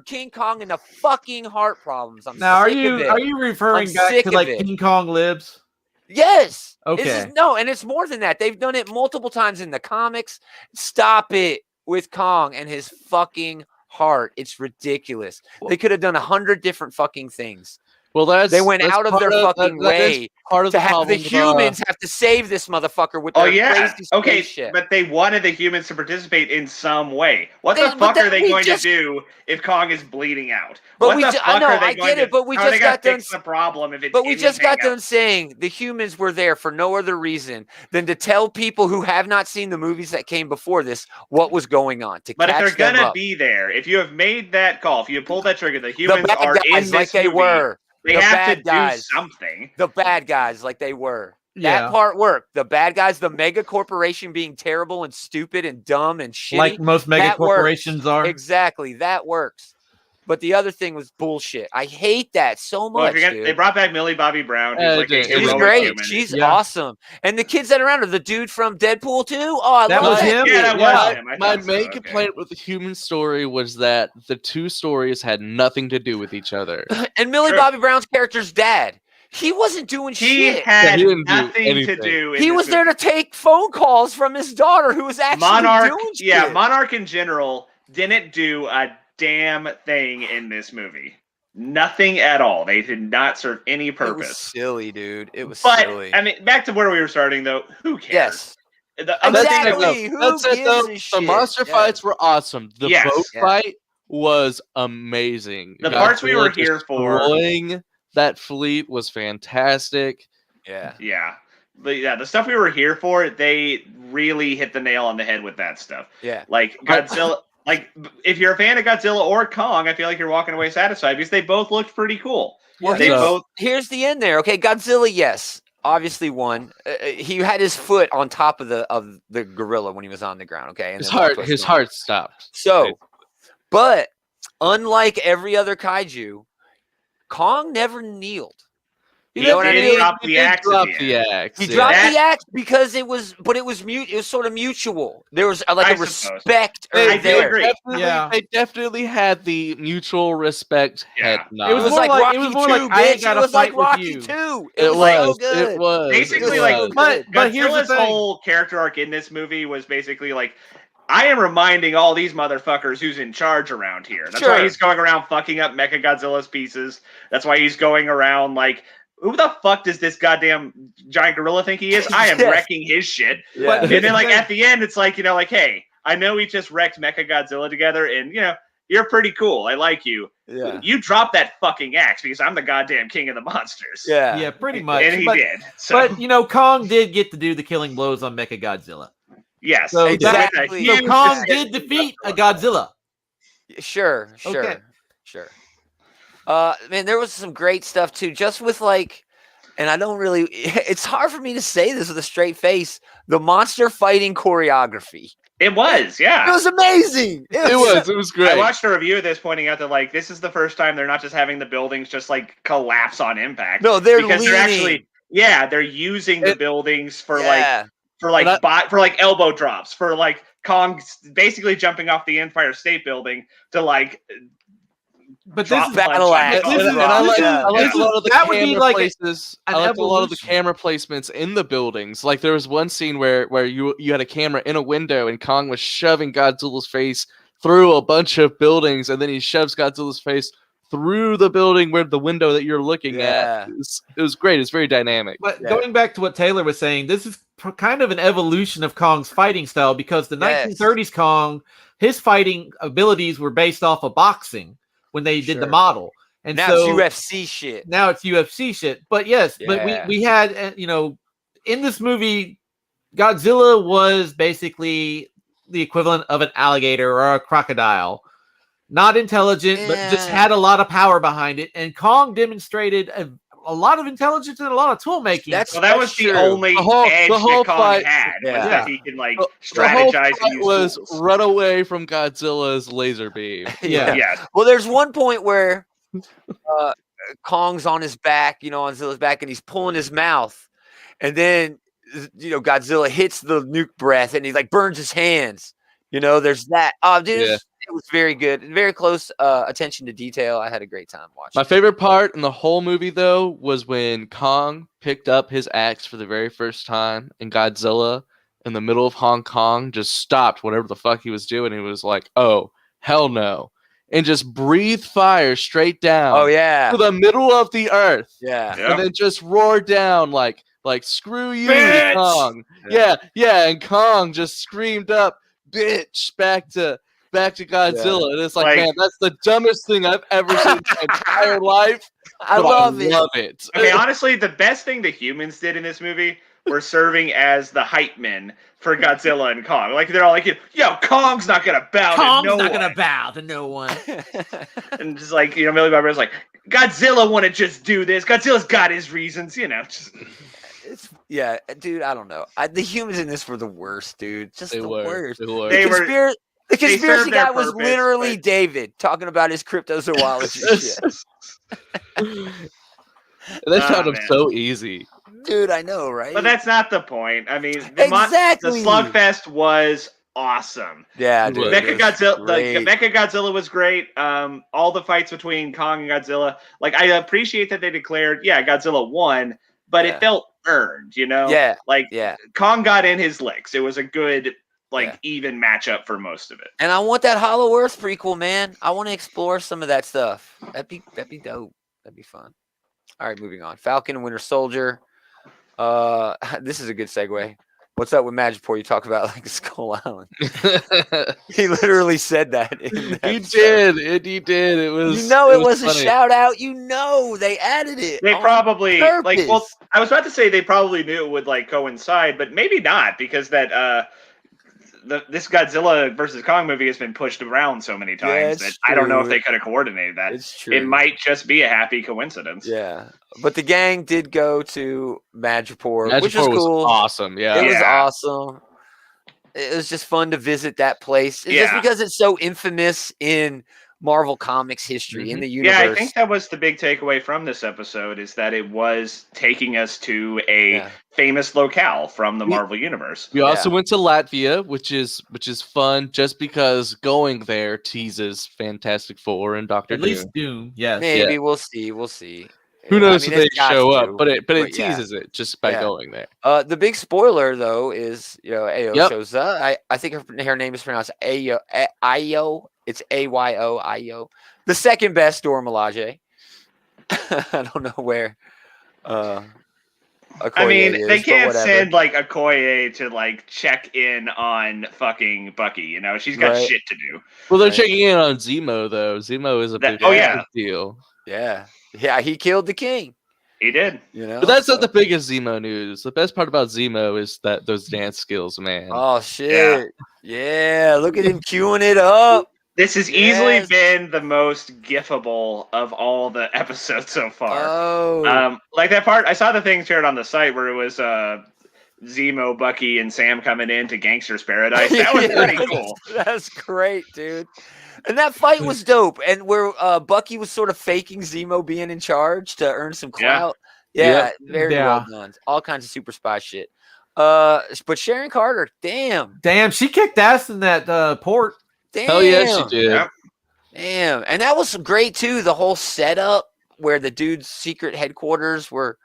King Kong and the fucking heart problems. I'm sick of it. Are you referring back to like King Kong Lives? Yes. Okay. And it's more than that. They've done it multiple times in the comics. Stop it with Kong and his fucking heart. It's ridiculous. They could have done 100 different fucking things. Well, they went out of their fucking way to have the humans have to save this motherfucker with their crazy space shit. But they wanted the humans to participate in some way. What the fuck are they going to do if Kong is bleeding out? But I get it. But we just got done fix the problem if it's But we just got done saying the humans were there for no other reason than to tell people who have not seen the movies that came before this what was going on. But if they're gonna be there, if you have made that call, if you pulled that trigger, the humans are in this like they were. They have to do something. The bad guys, like they were. That part worked. The bad guys, the mega corporation being terrible and stupid and dumb and shitty. Like most mega corporations are. Exactly. That works. But the other thing was bullshit. I hate that so much. Dude. They brought back Millie Bobby Brown. She's great. Human. She's awesome. And the kids that are around her, the dude from Deadpool 2. Oh, I love him. Yeah, that was him. My main complaint with the human story was that the two stories had nothing to do with each other. And Millie Bobby Brown's character's dad. He wasn't doing shit. He had nothing to do. He was there to take phone calls from his daughter, who was actually doing shit. Yeah, Monarch in general didn't do a damn thing in this movie. Nothing at all. They did not serve any purpose. It was silly, dude. It was silly. I mean, back to where we were starting, though. Who cares? Yes. Exactly. The monster fights were awesome. The boat fight was amazing. The parts we were here for. Destroying that fleet was fantastic. Yeah. Yeah. The stuff we were here for, they really hit the nail on the head with that stuff. Yeah. Like Godzilla. Like, if you're a fan of Godzilla or Kong, I feel like you're walking away satisfied because they both looked pretty cool. Well, here's the end there. Okay, Godzilla, yes, obviously won. He had his foot on top of the gorilla when he was on the ground. Okay, and his heart stopped. So, but unlike every other kaiju, Kong never kneeled. You know what I mean? He dropped the axe. He dropped the axe because it was sort of mutual. There was like a respect. I do agree. They definitely had the mutual respect head nod. It was like Rocky 2, bitch. It was like Rocky 2. It was so good. It was. Basically, but Godzilla's whole character arc in this movie was basically like, I am reminding all these motherfuckers who's in charge around here. That's why he's going around fucking up Mechagodzilla's pieces. That's why he's going around like, who the fuck does this goddamn giant gorilla think he is? I am wrecking his shit. Yeah. And then, like, at the end, it's like, like, hey, I know we just wrecked Mechagodzilla together, and, you're pretty cool. I like you. Yeah. You drop that fucking axe because I'm the goddamn king of the monsters. Yeah. Yeah, pretty much. And he did. So. But, Kong did get to do the killing blows on Mechagodzilla. Yes. So, exactly. So Kong did defeat a Godzilla. Sure. Man, there was some great stuff too, just with and I don't really, it's hard for me to say this with a straight face, the monster fighting choreography. It was, yeah. It was amazing. It was great. I watched a review of this pointing out that this is the first time they're not just having the buildings just collapse on impact. No, they're they're using the buildings for elbow drops, for Kong basically jumping off the Empire State Building to but this is battle axe. I like a lot of the camera places. I like a lot of the camera placements in the buildings. Like there was one scene where you had a camera in a window and Kong was shoving Godzilla's face through a bunch of buildings, and then he shoves Godzilla's face through the building where the window that you're looking at. It was great. It's very dynamic. But going back to what Taylor was saying, this is kind of an evolution of Kong's fighting style, because the 1930s Kong, his fighting abilities were based off of boxing when they did the model. And now so it's UFC shit. Now it's UFC shit. But yes, but we had, in this movie, Godzilla was basically the equivalent of an alligator or a crocodile. Not intelligent, but just had a lot of power behind it. And Kong demonstrated a lot of intelligence and a lot of tool making. That was the only edge that Kong had. Was that he can strategize. The whole was run away from Godzilla's laser beam. Yeah. Well, there's one point where Kong's on his back, on Zilla's back, and he's pulling his mouth, and then Godzilla hits the nuke breath, and he burns his hands. There's that. Oh, dude, it was very good. Very close attention to detail. I had a great time watching. My favorite part in the whole movie, though, was when Kong picked up his axe for the very first time, and Godzilla, in the middle of Hong Kong, just stopped whatever the fuck he was doing. He was like, "Oh, hell no," and just breathed fire straight down. Oh yeah, to the middle of the earth. Yeah, and then just roared down like "Screw you, Bitch! Kong." Yeah, and Kong just screamed up, "Bitch!" back to Godzilla, and it's like, man, that's the dumbest thing I've ever seen in my entire life. I love it. Okay, honestly, the best thing the humans did in this movie were serving as the hype men for Godzilla and Kong. Like, they're all like, "Yo, Kong's not gonna bow to no one." Kong's not gonna bow to no one. And just like, Millie Bobby was like, "Godzilla wouldn't just do this. Godzilla's got his reasons, Just... Yeah, dude, I don't know. The humans in this were the worst, dude. Just the worst. The conspiracy guy was literally David talking about his cryptozoology shit. They found him so easy. Dude, I know, right? But that's not the point. I mean, exactly. The Slugfest was awesome. Yeah, dude. Mechagodzilla was great. All the fights between Kong and Godzilla. Like, I appreciate that they declared, Godzilla won, but it felt earned, Yeah. Kong got in his licks. It was a good, even matchup for most of it. And I want that Hollow Earth prequel, man. I want to explore some of that stuff. That'd be dope. That'd be fun. All right, moving on. Falcon and Winter Soldier. This is a good segue. What's up with Madripoor? You talk about Skull Island. He literally said that. He did. It was. It was a shout out. They added it. They probably purpose. I was about to say they probably knew it would coincide, but maybe not, because that this Godzilla versus Kong movie has been pushed around so many times that I don't know if they could have coordinated that. It's true. It might just be a happy coincidence. Yeah, but the gang did go to Madripoor, which was cool. Awesome. Yeah, it was awesome. It was just fun to visit that place. Just because it's so infamous in Marvel Comics history, in the universe. Yeah, I think that was the big takeaway from this episode, is that it was taking us to a famous locale from the Marvel universe. We also went to Latvia, which is fun, just because going there teases Fantastic Four and Doctor Doom. At least Doom, yes. Maybe we'll see. Who knows if they show up, but it teases it just by going there. The big spoiler, though, is Ayo shows up. I think her name is pronounced Ayo. It's Ayo. Ayo. The second best Dora Milaje. I don't know where. They can't send Okoye to check in on fucking Bucky. She's got shit to do. Well, they're checking in on Zemo, though. Zemo is a big deal. Yeah, he killed the king. He did. But that's not the biggest Zemo news. The best part about Zemo is those dance skills, man. Oh shit! Yeah, look at him queuing it up. This has easily been the most gifable of all the episodes so far. Oh, that part. I saw the thing shared on the site where it was Zemo, Bucky, and Sam coming into Gangster's Paradise. That was pretty cool. That's great, dude. And that fight was dope. And where Bucky was sort of faking Zemo being in charge to earn some clout. Yeah, very well done. All kinds of super spy shit. But Sharon Carter, damn, she kicked ass in that port. Damn. Hell yeah, she did. Yep. Damn. And that was great, too. The whole setup where the dude's secret headquarters were,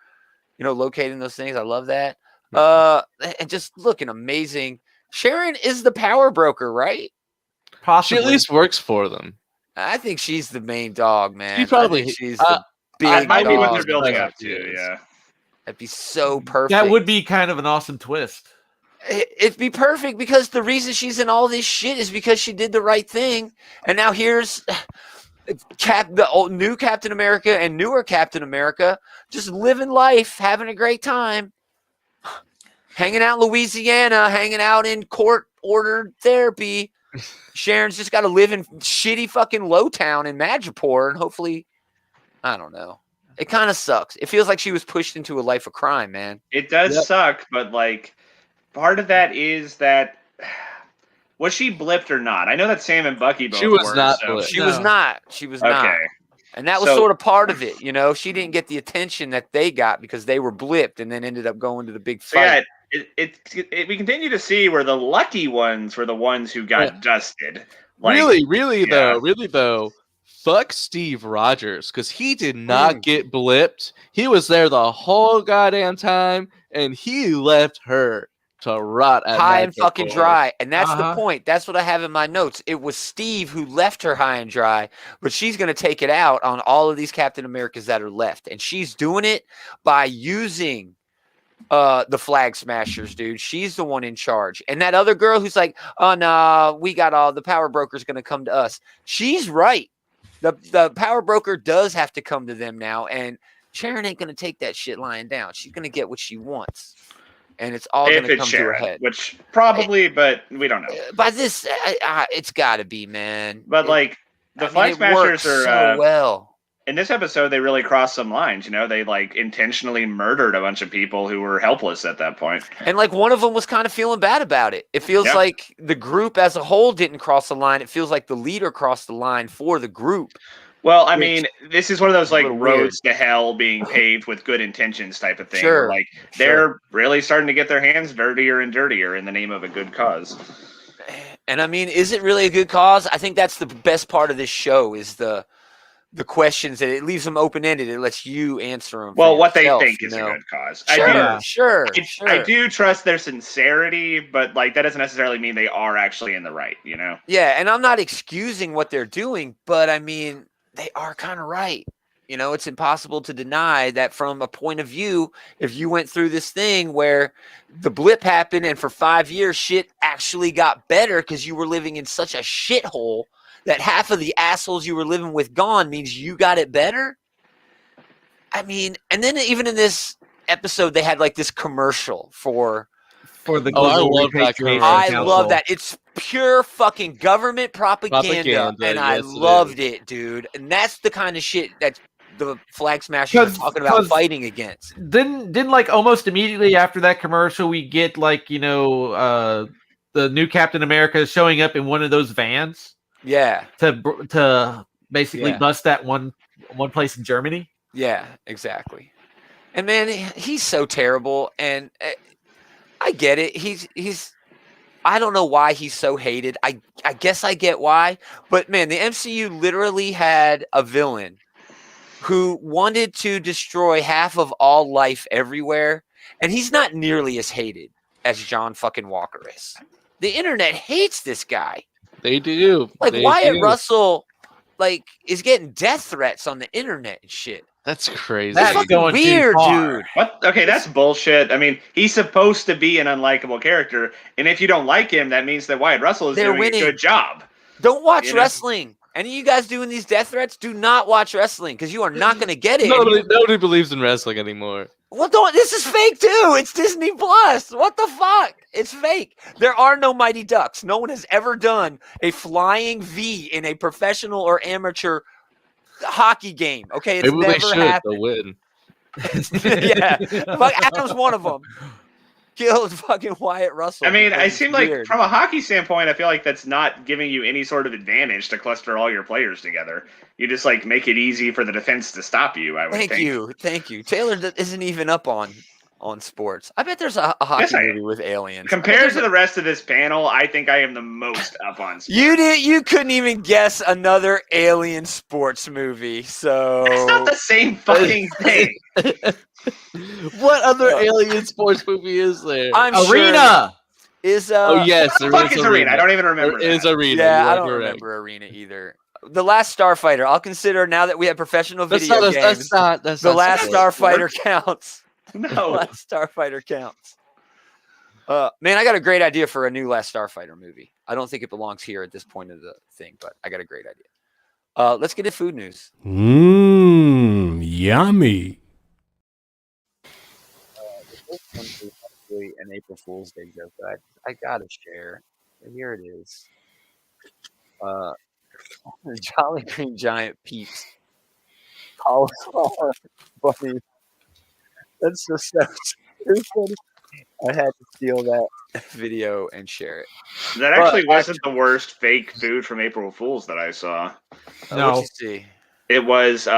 locating those things. I love that. And just looking amazing. Sharon is the power broker, right? Possibly. She at least works for them. I think she's the main dog, man. She's the big dog. Might be what they're building building up to, yeah. That'd be so perfect. That would be kind of an awesome twist. It'd be perfect, because the reason she's in all this shit is because she did the right thing. And now here's the new Captain America and newer Captain America just living life, having a great time, hanging out in Louisiana, hanging out in court-ordered therapy. Sharon's just got to live in shitty fucking Lowtown in Madripoor, and hopefully, I don't know. It kind of sucks. It feels like she was pushed into a life of crime, man. It does suck, but part of that is that was she blipped or not? I know that Sam and Bucky both were. She was not. She was not. Okay. And that was sort of part of it, She didn't get the attention that they got because they were blipped and then ended up going to the big fight. we continue to see where the lucky ones were the ones who got dusted. Like, really though. Fuck Steve Rogers, because he did not get blipped. He was there the whole goddamn time, and he left her to rot at high and fucking dry. And that's the point. That's what I have in my notes. It was Steve who left her high and dry, but she's going to take it out on all of these Captain Americas that are left. And she's doing it by using the Flag Smashers, dude. She's the one in charge. And that other girl who's like, oh, no, we got all the power broker's going to come to us. She's right. The power broker does have to come to them now, and Sharon ain't going to take that shit lying down. She's going to get what she wants, and it's all going to come to a head. Which probably, but we don't know. By this, it's got to be, man. But the Flag Smashers are so well. In this episode, they really crossed some lines. You know, they intentionally murdered a bunch of people who were helpless at that point. And one of them was kind of feeling bad about it. It feels like the group as a whole didn't cross the line. It feels like the leader crossed the line for the group. Well, I mean, this is one of those roads to hell being paved with good intentions type of thing. Sure. Where, they're really starting to get their hands dirtier and dirtier in the name of a good cause. And I mean, is it really a good cause? I think that's the best part of this show is the questions that it leaves them open-ended. It lets you answer them. Well, what yourself, they think is a good cause. Sure. I do trust their sincerity, but that doesn't necessarily mean they are actually in the right, you know? Yeah, and I'm not excusing what they're doing, but I mean, they are kind of right. You know, it's impossible to deny that from a point of view, if you went through this thing where the blip happened and for 5 years shit actually got better because you were living in such a shithole that half of the assholes you were living with gone means you got it better. I mean, and then even in this episode, they had this commercial for the I love that. It's pure fucking government propaganda. And I loved it, dude. And that's the kind of shit that the Flag Smashers are talking about fighting against. Didn't almost immediately after that commercial, we get the new Captain America showing up in one of those vans. Yeah. To basically bust that one place in Germany. Yeah, exactly. And man, he's so terrible. And I get it. He's I don't know why he's so hated. I guess I get why. But man, the MCU literally had a villain who wanted to destroy half of all life everywhere. And he's not nearly as hated as John fucking Walker is. The internet hates this guy. They do. Wyatt Russell, is getting death threats on the internet and shit. That's crazy. That's going weird, dude. What? Okay, that's bullshit. I mean, he's supposed to be an unlikable character, and if you don't like him, that means that Wyatt Russell is doing a good job. Don't watch wrestling. Any of you guys doing these death threats, do not watch wrestling because you are not going to get it. Nobody believes in wrestling anymore. Well, this is fake too. It's Disney Plus. What the fuck? It's fake. There are no Mighty Ducks. No one has ever done a flying V in a professional or amateur hockey game. Okay, it's never happened. They'll win. Yeah, Adam's one of them. Killed fucking Wyatt Russell. I mean, I seem like from a hockey standpoint, I feel like that's not giving you any sort of advantage to cluster all your players together. You just make it easy for the defense to stop you. I would think. Thank you. Taylor isn't even up on sports. I bet there's a hockey movie with aliens. Compared to the rest of this panel, I think I am the most up on sports. You couldn't even guess another alien sports movie. So it's not the same fucking thing. What other alien sports movie is there? Arena is oh yes, what the fuck is Arena? I don't even remember. Is Arena? Yeah, I don't remember Arena either. The Last Starfighter. I'll consider now that we have professional video games. The Last Starfighter counts. No, the Last Starfighter counts. Man, I got a great idea for a new Last Starfighter movie. I don't think it belongs here at this point of the thing, but I got a great idea. Let's get to food news. Yummy. An April Fool's Day joke that I gotta share. And here it is. Jolly Green Giant Peeps. Cauliflower bunny. That's so stupid. I had to steal that video and share it. That actually wasn't the worst fake food from April Fool's that I saw. No. What'd you see? It was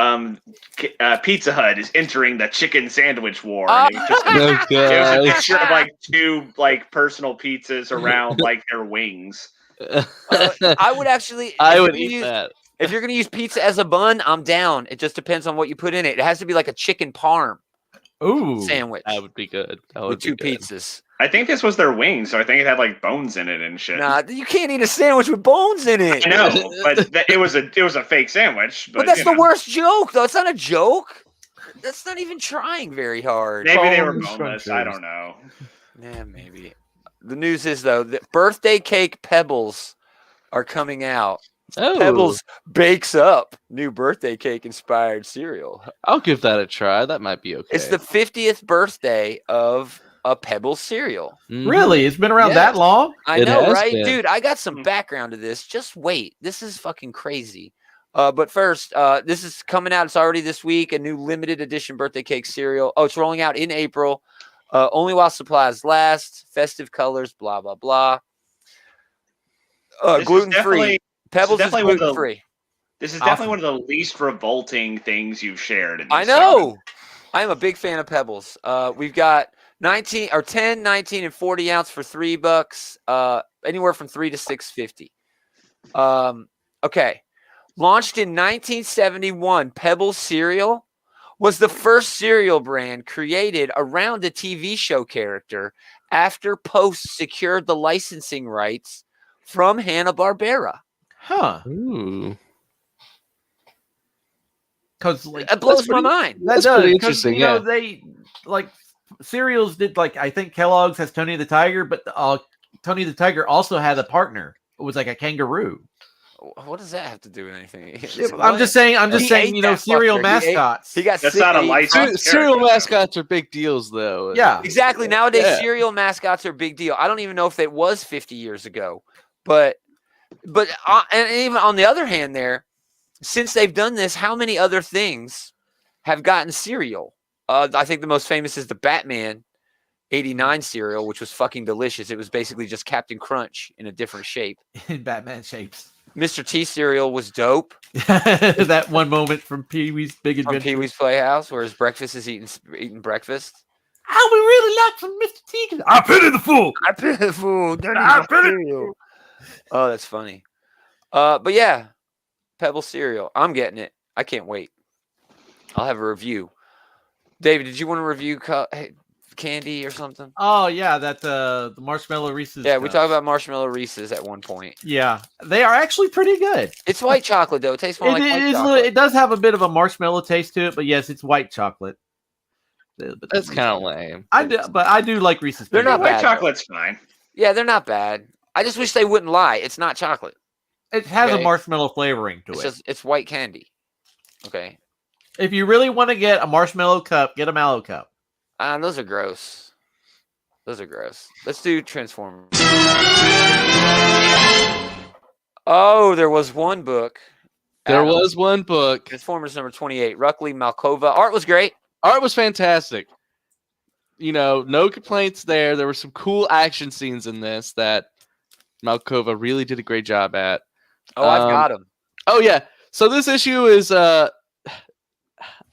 Pizza Hut is entering the chicken sandwich war. And it was just it was a picture of like two like personal pizzas around like their wings. I would actually. I would eat that. If you're gonna use pizza as a bun, I'm down. It just depends on what you put in it. It has to be like a chicken parm sandwich. That would be good. With two pizzas. I think this was their wings, so I think it had like bones in it and shit. Nah, you can't eat a sandwich with bones in it. I know, but it was a fake sandwich. But that's the worst joke, though. It's not a joke. That's not even trying very hard. Maybe they were boneless. I don't know. Yeah, maybe. The news is though that birthday cake Pebbles are coming out. Oh. Pebbles bakes up new birthday cake inspired cereal. I'll give that a try. That might be okay. It's the 50th birthday of a Pebbles cereal. Really? It's been around that long? I know, right? Dude, I got some background to this. Just wait. This is fucking crazy. But first, this is coming out. It's already this week. A new limited edition birthday cake cereal. Oh, it's rolling out in April. Only while supplies last. Festive colors, blah, blah, blah. Gluten-free. Pebbles is gluten-free. This is definitely one of the least revolting things you've shared. In this I know. I am a big fan of Pebbles. We've got 10, 19, and 40 ounce for $3. Anywhere from $3 to $6.50. Okay. Launched in 1971, Pebbles cereal was the first cereal brand created around a TV show character after Post secured the licensing rights from Hanna-Barbera. Huh. Ooh. Because like it blows my mind. That's pretty interesting. You know, they like cereals did like I think Kellogg's has Tony the Tiger, but Tony the Tiger also had a partner. It was like a kangaroo. What does that have to do with anything? I'm just saying. You know, cereal mascots. He got that's not a license. Cereal mascots are big deals, though. Yeah, exactly. Nowadays, cereal mascots are a big deal. I don't even know if it was 50 years ago, but and even on the other hand, there, since they've done this, how many other things have gotten cereal? I think the most famous is the Batman '89 cereal, which was fucking delicious. It was basically just Captain Crunch in a different shape. In Batman shapes. Mr. T cereal was dope. That one moment from Pee-wee's Big Adventure. From Pee-wee's Playhouse, where his breakfast is eating breakfast. I would really like some Mr. T. I pity the fool. I pity the fool. I pity the fool. Oh, that's funny. But yeah, Pebble cereal. I'm getting it. I can't wait. I'll have a review. David, did you want to review candy or something? Oh yeah, that the marshmallow Reese's. Yeah, we talked about marshmallow Reese's at one point. Yeah, they are actually pretty good. It's white chocolate though. It tastes more like white chocolate. It does have a bit of a marshmallow taste to it, but yes, it's white chocolate. But that's kind of lame. I do like Reese's. They're not white bad. Chocolate's fine. Yeah, they're not bad. I just wish they wouldn't lie. It's not chocolate. It has a marshmallow flavoring to it. It's white candy. Okay. If you really want to get a marshmallow cup, get a mallow cup. Those are gross. Those are gross. Let's do Transformers. Oh, there was one book. Transformers number 28. Ruckley Malkova. Art was great. Art was fantastic. You know, no complaints there. There were some cool action scenes in this that Malkova really did a great job at. Oh, I've got him. Oh, yeah. So this issue is, I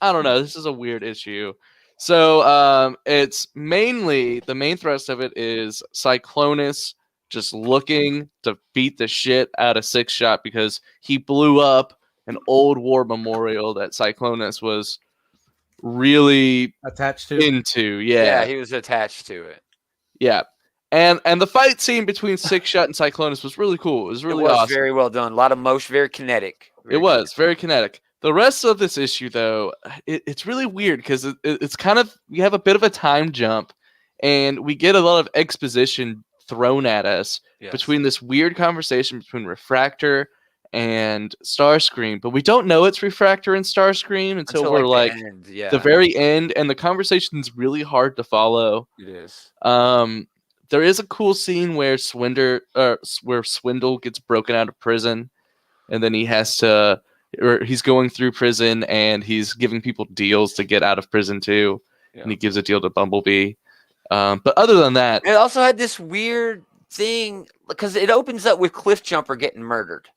don't know. This is a weird issue. So it's mainly, the main thrust of it is Cyclonus just looking to beat the shit out of Six Shot because he blew up an old war memorial that Cyclonus was really attached to. Yeah, he was attached to it. Yeah. And the fight scene between Six Shot and Cyclonus was really cool. It was really awesome. Very well done. A lot of motion, very kinetic. Very kinetic. The rest of this issue, though, it's really weird because it's kind of, you have a bit of a time jump, and we get a lot of exposition thrown at us between this weird conversation between Refractor and Starscream, but we don't know it's Refractor and Starscream until we're like the very end, and the conversation's really hard to follow. It is. There is a cool scene where Swindle gets broken out of prison, and then he's going through prison and he's giving people deals to get out of prison too. Yeah. And he gives a deal to Bumblebee. But other than that, it also had this weird thing because it opens up with Cliff Jumper getting murdered.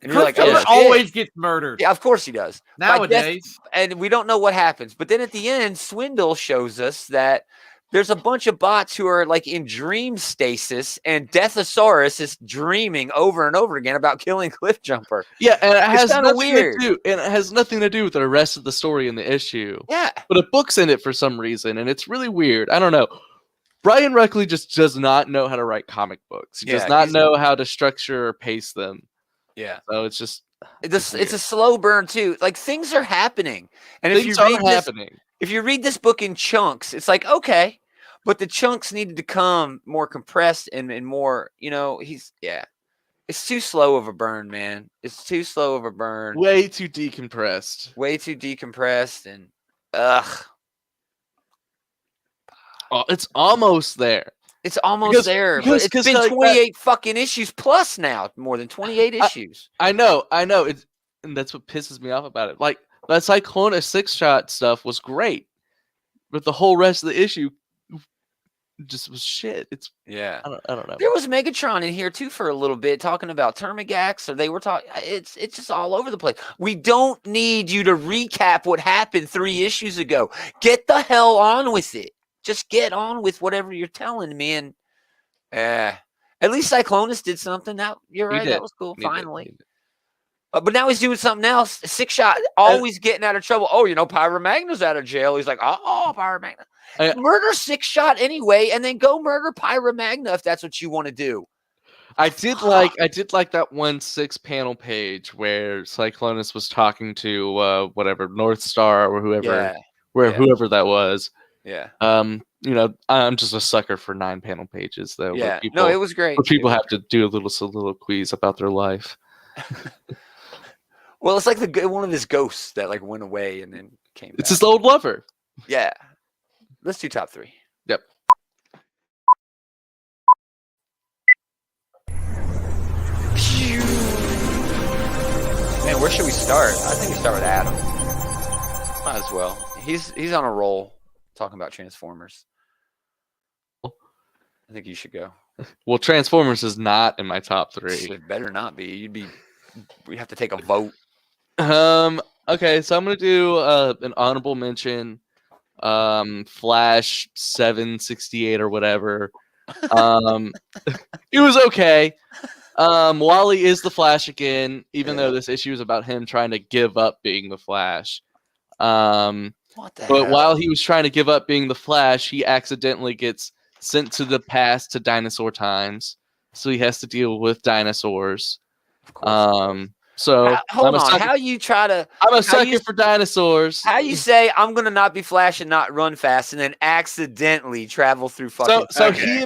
Cliffhanger always gets murdered. Yeah, of course he does. Nowadays. And we don't know what happens. But then at the end, Swindle shows us that there's a bunch of bots who are like in dream stasis, and Deathosaurus is dreaming over and over again about killing Cliffjumper. Yeah, and it has nothing to do. And it has nothing to do with the rest of the story in the issue. Yeah, but a book's in it for some reason, and it's really weird. I don't know. Brian Ruckley just does not know how to write comic books. He does not know how to structure or pace them. Yeah, so it's just it's a slow burn too. Like things are happening, and if you read this book in chunks, it's like okay. But the chunks needed to come more compressed and more, it's too slow of a burn, man. It's too slow of a burn. Way too decompressed. And ugh. Oh, it's almost there. It's almost there. But it's been 28 fucking issues plus now, more than 28 issues. I know. And that's what pisses me off about it. Like that Cyclona 6-shot stuff was great, but the whole rest of the issue just was shit. I don't know. There was Megatron in here too for a little bit talking about Termigax, or they were talking. It's just all over the place. We don't need you to recap what happened 3 issues ago. Get the hell on with it. Just get on with whatever you're telling me. And at least Cyclonus did something. You're right. That was cool. Finally. But now he's doing something else. 6-shot, always getting out of trouble. Oh, Pyromagna's out of jail. He's like, Pyromagna. Murder 6-shot anyway, and then go murder Pyromagna if that's what you want to do. I did like that one 6-panel page where Cyclonus was talking to whatever North Star or whoever, whoever that was. Yeah. I'm just a sucker for 9-panel pages though. Yeah. No, it was great. Where people have to do a little soliloquies about their life. Well, it's like one of his ghosts that like went away and then came back. It's his old lover. Yeah. Let's do top 3. Yep. Man, where should we start? I think we start with Adam. Might as well. He's on a roll talking about Transformers. I think you should go. Well, Transformers is not in my top 3. It better not be. We have to take a vote. Okay, so I'm gonna do an honorable mention. Flash 768 or whatever. It was okay. Wally is the Flash again, even though this issue is about him trying to give up being the Flash. But while he was trying to give up being the Flash, he accidentally gets sent to the past to dinosaur times, so he has to deal with dinosaurs. So hold on. How you try to? I'm a sucker for dinosaurs. How you say I'm gonna not be Flash and not run fast, and then accidentally travel through fucking? So he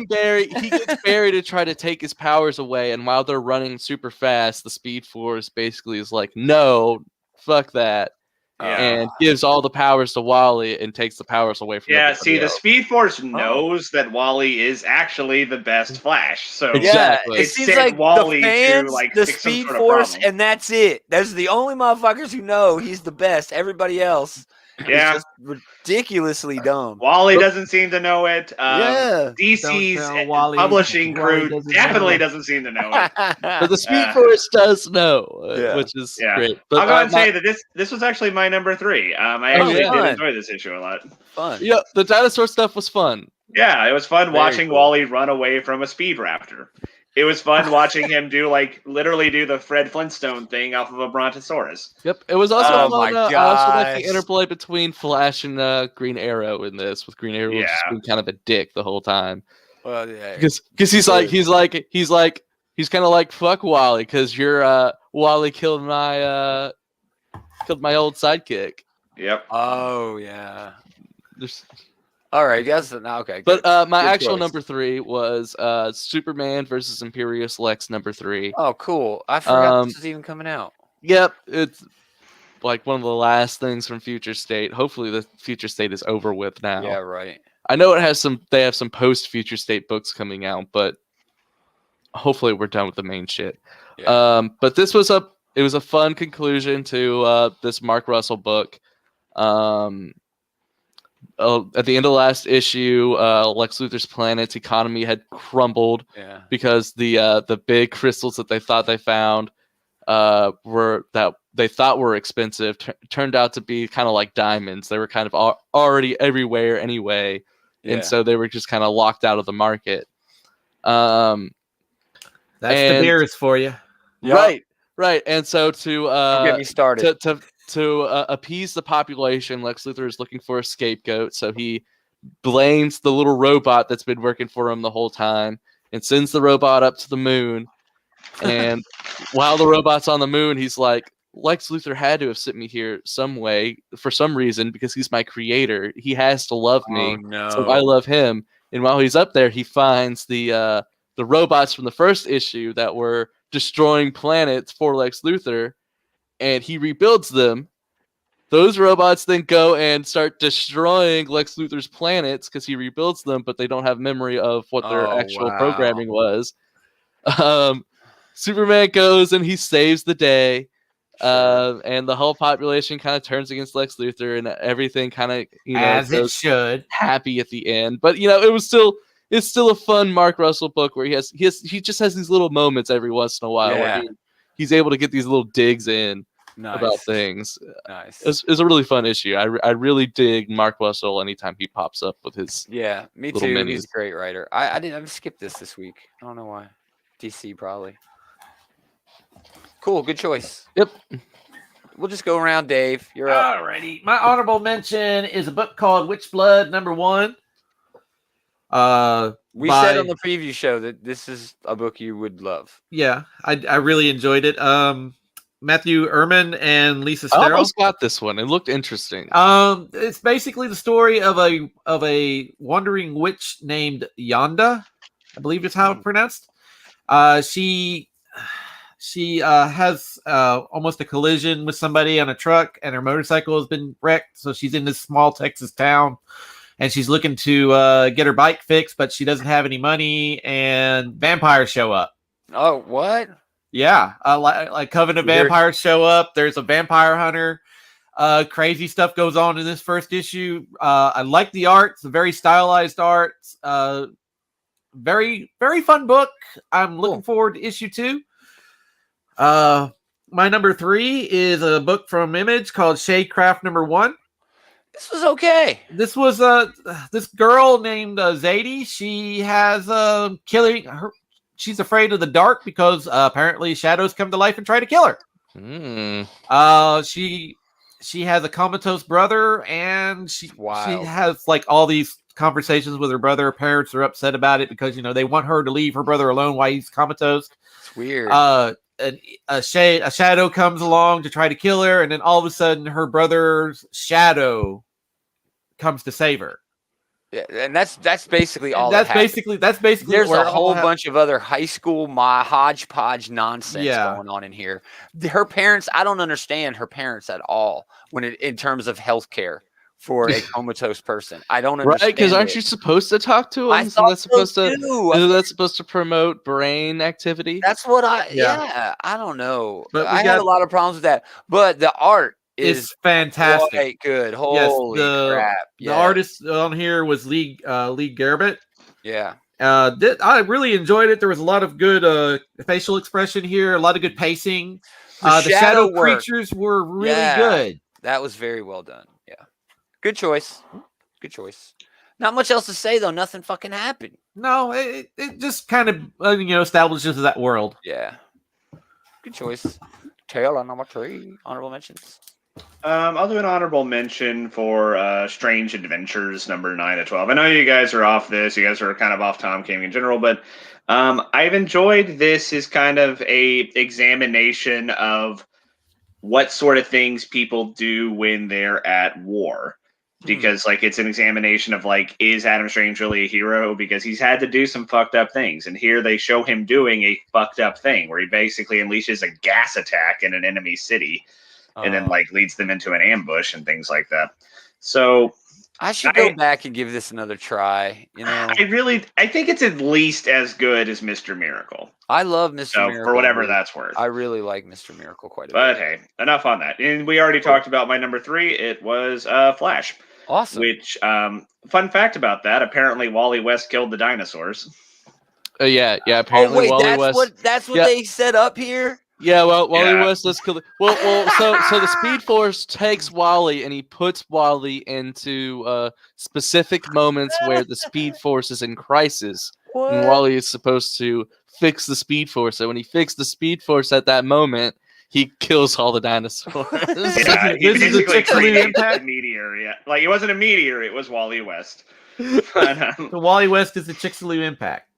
gets Barry to try to take his powers away, and while they're running super fast, the Speed Force basically is like, "No, fuck that," and gives all the powers to Wally and takes the powers away from. Yeah, see, the Speed Force knows that Wally is actually the best Flash, so exactly. It seems like Wally the fans, the Speed Force, and that's it. Those are the only motherfuckers who know he's the best. Everybody else, is just ridiculously dumb. Wally doesn't seem to know it. DC's publishing crew definitely doesn't seem to know it. But the Speed Force does know, which is great. But I'll go and say that this was actually my number 3. I actually did enjoy this issue a lot. Fun. Yeah, the dinosaur stuff was fun. Yeah, it was fun watching Wally run away from a speed raptor. It was fun watching him literally do the Fred Flintstone thing off of a Brontosaurus. Yep, it was also fun. I also like the interplay between Flash and Green Arrow in this, with Green Arrow just being kind of a dick the whole time. Well, yeah, because he's kind of like fuck Wally because you're Wally killed my old sidekick. Yep. Oh yeah. All right, guys. Okay. But my actual number 3 was Superman versus Imperious Lex number 3. Oh, cool! I forgot this was even coming out. Yep, it's like one of the last things from Future State. Hopefully, the Future State is over with now. Yeah, right. I know they have some post Future State books coming out, but hopefully, we're done with the main shit. Yeah. But this was a fun conclusion to this Mark Russell book. At the end of the last issue, Lex Luthor's planet's economy had crumbled because the big crystals that they thought they found were that they thought were expensive turned out to be kind of like diamonds. They were kind of already everywhere anyway, and so they were just kind of locked out of the market. That's the beers for you, right. And so don't get me started. to appease the population, Lex Luthor is looking for a scapegoat, so he blames the little robot that's been working for him the whole time and sends the robot up to the moon. And while the robot's on the moon, he's like, Lex Luthor had to have sent me here some way for some reason because he's my creator. He has to love me, so I love him. And while he's up there, he finds the robots from the first issue that were destroying planets for Lex Luthor, and he rebuilds them. Those robots then go and start destroying Lex Luthor's planets because he rebuilds them, but they don't have memory of what their actual programming was. Superman goes and he saves the day, and the whole population kind of turns against Lex Luthor, and everything kind of as it should, happy at the end. But it's still a fun Mark Russell book where he just has these little moments every once in a while where he's able to get these little digs in about things. Nice. It's a really fun issue. I really dig Mark Russell anytime he pops up with his me too. Minis. He's a great writer. I skipped this week. I don't know why. DC probably. Cool, good choice. Yep. We'll just go around, Dave. You're up. Alrighty. My honorable mention is a book called Witch Blood #1. We said on the preview show that this is a book you would love. Yeah, I really enjoyed it. Matthew Ehrman and Lisa Sterl. I almost got this one. It looked interesting. It's basically the story of a wandering witch named Yonda, I believe is how it's pronounced. She has almost a collision with somebody on a truck, and her motorcycle has been wrecked. So she's in this small Texas town, and she's looking to get her bike fixed, but she doesn't have any money, and vampires show up. Oh, what? Yeah, like Covenant vampires show up. There's a vampire hunter. Crazy stuff goes on in this first issue. I like the art. It's a very stylized art. Very, very fun book. I'm looking forward to issue 2. My number 3 is a book from Image called Shadecraft #1. This was okay. This was this girl named Zadie. She has killing her. She's afraid of the dark because apparently shadows come to life and try to kill her. She has a comatose brother, and she has like all these conversations with her brother. Her parents are upset about it because they want her to leave her brother alone while he's comatose. It's weird. A shadow comes along to try to kill her, and then all of a sudden her brother's shadow comes to save her. Yeah, and that's basically all. That's basically. There's a whole bunch of other high school hodgepodge nonsense going on in here. Her parents, I don't understand her parents at all in terms of healthcare for a comatose person. I don't understand. Right? Because aren't you supposed to talk to them? I thought that's supposed to promote brain activity? That's what I don't know. But I had a lot of problems with that. But the art is fantastic. Quite good. Holy crap. The artist on here was Lee Garbett. Yeah. I really enjoyed it. There was a lot of good facial expression here, a lot of good pacing. The shadow creatures were really good. That was very well done. Yeah. Good choice. Good choice. Not much else to say, though. Nothing fucking happened. No, it just kind of establishes that world. Yeah. Good choice. Tail on number 3. Honorable mentions. I'll do an honorable mention for Strange Adventures number 9 to 12. I know you guys are off this. You guys are kind of off Tom King in general, but I've enjoyed this as kind of a examination of what sort of things people do when they're at war. Because it's an examination of is Adam Strange really a hero? Because he's had to do some fucked up things. And here they show him doing a fucked up thing where he basically unleashes a gas attack in an enemy city and then leads them into an ambush and things like that. So I should go back and give this another try. I think it's at least as good as Mr. Miracle. I love Mr. Miracle. For whatever that's worth. I really like Mr. Miracle quite a bit. But hey, enough on that. And we already talked about my number 3. It was Flash. Awesome. Which, fun fact about that, apparently Wally West killed the dinosaurs. Yeah. Apparently Wally West. That's what they set up here? Yeah, well, Wally West does kill. So the Speed Force takes Wally and he puts Wally into specific moments where the Speed Force is in crisis, and Wally is supposed to fix the Speed Force. So when he fixed the Speed Force at that moment, he kills all the dinosaurs. Yeah, he basically creates a meteor. Yeah, like it wasn't a meteor; it was Wally West. But, so Wally West is the Chicxulub impact.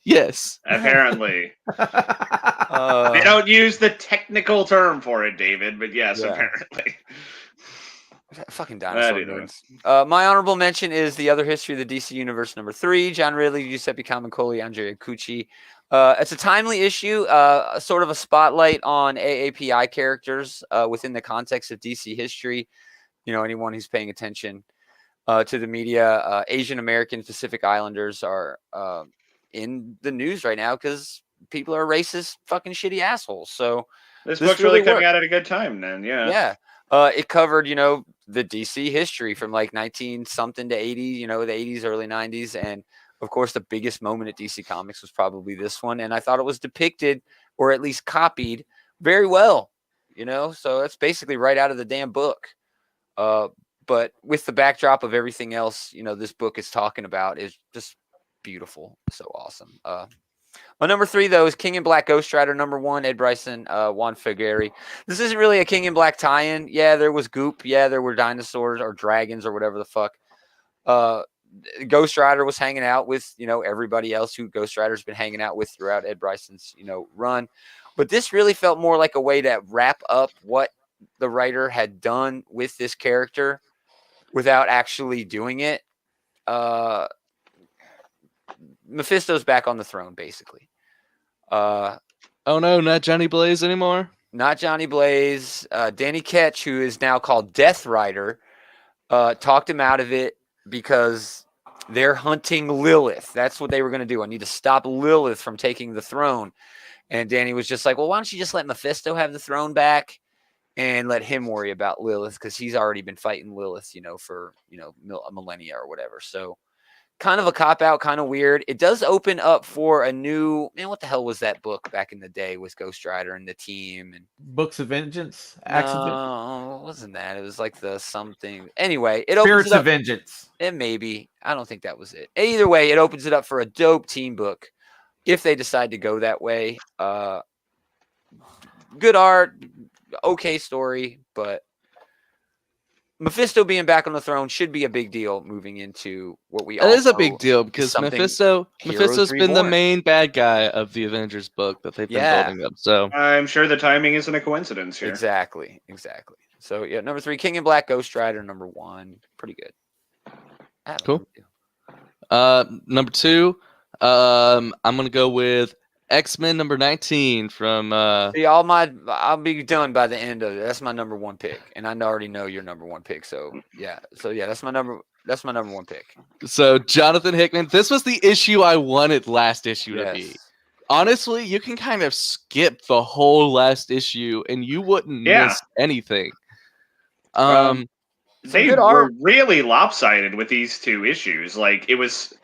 Yes, apparently. They don't use the technical term for it, David, but yes, apparently. Fucking dinosaur nerds. My honorable mention is The Other History of the DC Universe #3. John Ridley, Giuseppe Camuncoli, Andrea Cucci. It's a timely issue, sort of a spotlight on AAPI characters within the context of DC history. You know, anyone who's paying attention to the media, Asian Americans, Pacific Islanders are in the news right now because people are racist, fucking shitty assholes. So this book's really coming out at a good time then, yeah. It covered, you know, the DC history from like 19 something to 80, you know, the 80s, early 90s. And of course, the biggest moment at DC Comics was probably this one. And I thought it was depicted or at least copied very well, you know, so that's basically right out of the damn book. But with the backdrop of everything else, you know, this book is talking about is just beautiful. So awesome. My number 3, though, is King in Black Ghost Rider #1, Ed Bryson, Juan Figueri. This isn't really a King in Black tie-in. Yeah, there was goop. Yeah, there were dinosaurs or dragons or whatever the fuck. Ghost Rider was hanging out with, you know, everybody else who Ghost Rider's been hanging out with throughout Ed Bryson's, you know, run. But this really felt more like a way to wrap up what the writer had done with this character without actually doing it. Mephisto's back on the throne, basically. Oh no, not Johnny Blaze anymore. Not Johnny Blaze. Danny Ketch, who is now called Death Rider, talked him out of it because they're hunting Lilith. That's what they were going to do. I need to stop Lilith from taking the throne. And Danny was just like, well, why don't you just let Mephisto have the throne back and let him worry about Lilith, because he's already been fighting Lilith, you know, for, you know, a millennia or whatever. So kind of a cop-out, kind of weird. It does open up for a new, man, what the hell was that book back in the day with Ghost Rider and the team? And Books of Vengeance? No, it wasn't that. It was like the something. Anyway, it Spirits opens it up. of Vengeance. It maybe. I don't think that was it. Either way, it opens it up for a dope team book if they decide to go that way. Good art, okay story, but Mephisto being back on the throne should be a big deal moving into what we. It is a big deal because Mephisto's been the main bad guy of the Avengers book that they've been building up. So I'm sure the timing isn't a coincidence here. Exactly. So yeah, number 3, King in Black Ghost Rider. #1, pretty good. Cool. Number 2, I'm gonna go with X-Men #19 from. See, I'll be done by the end of it. That's my #1 pick, and I already know your #1 pick. So yeah, that's my #1 pick. So Jonathan Hickman, this was the issue I wanted last issue to be. Honestly, you can kind of skip the whole last issue, and you wouldn't miss anything. They were really lopsided with these 2 issues. Like, it was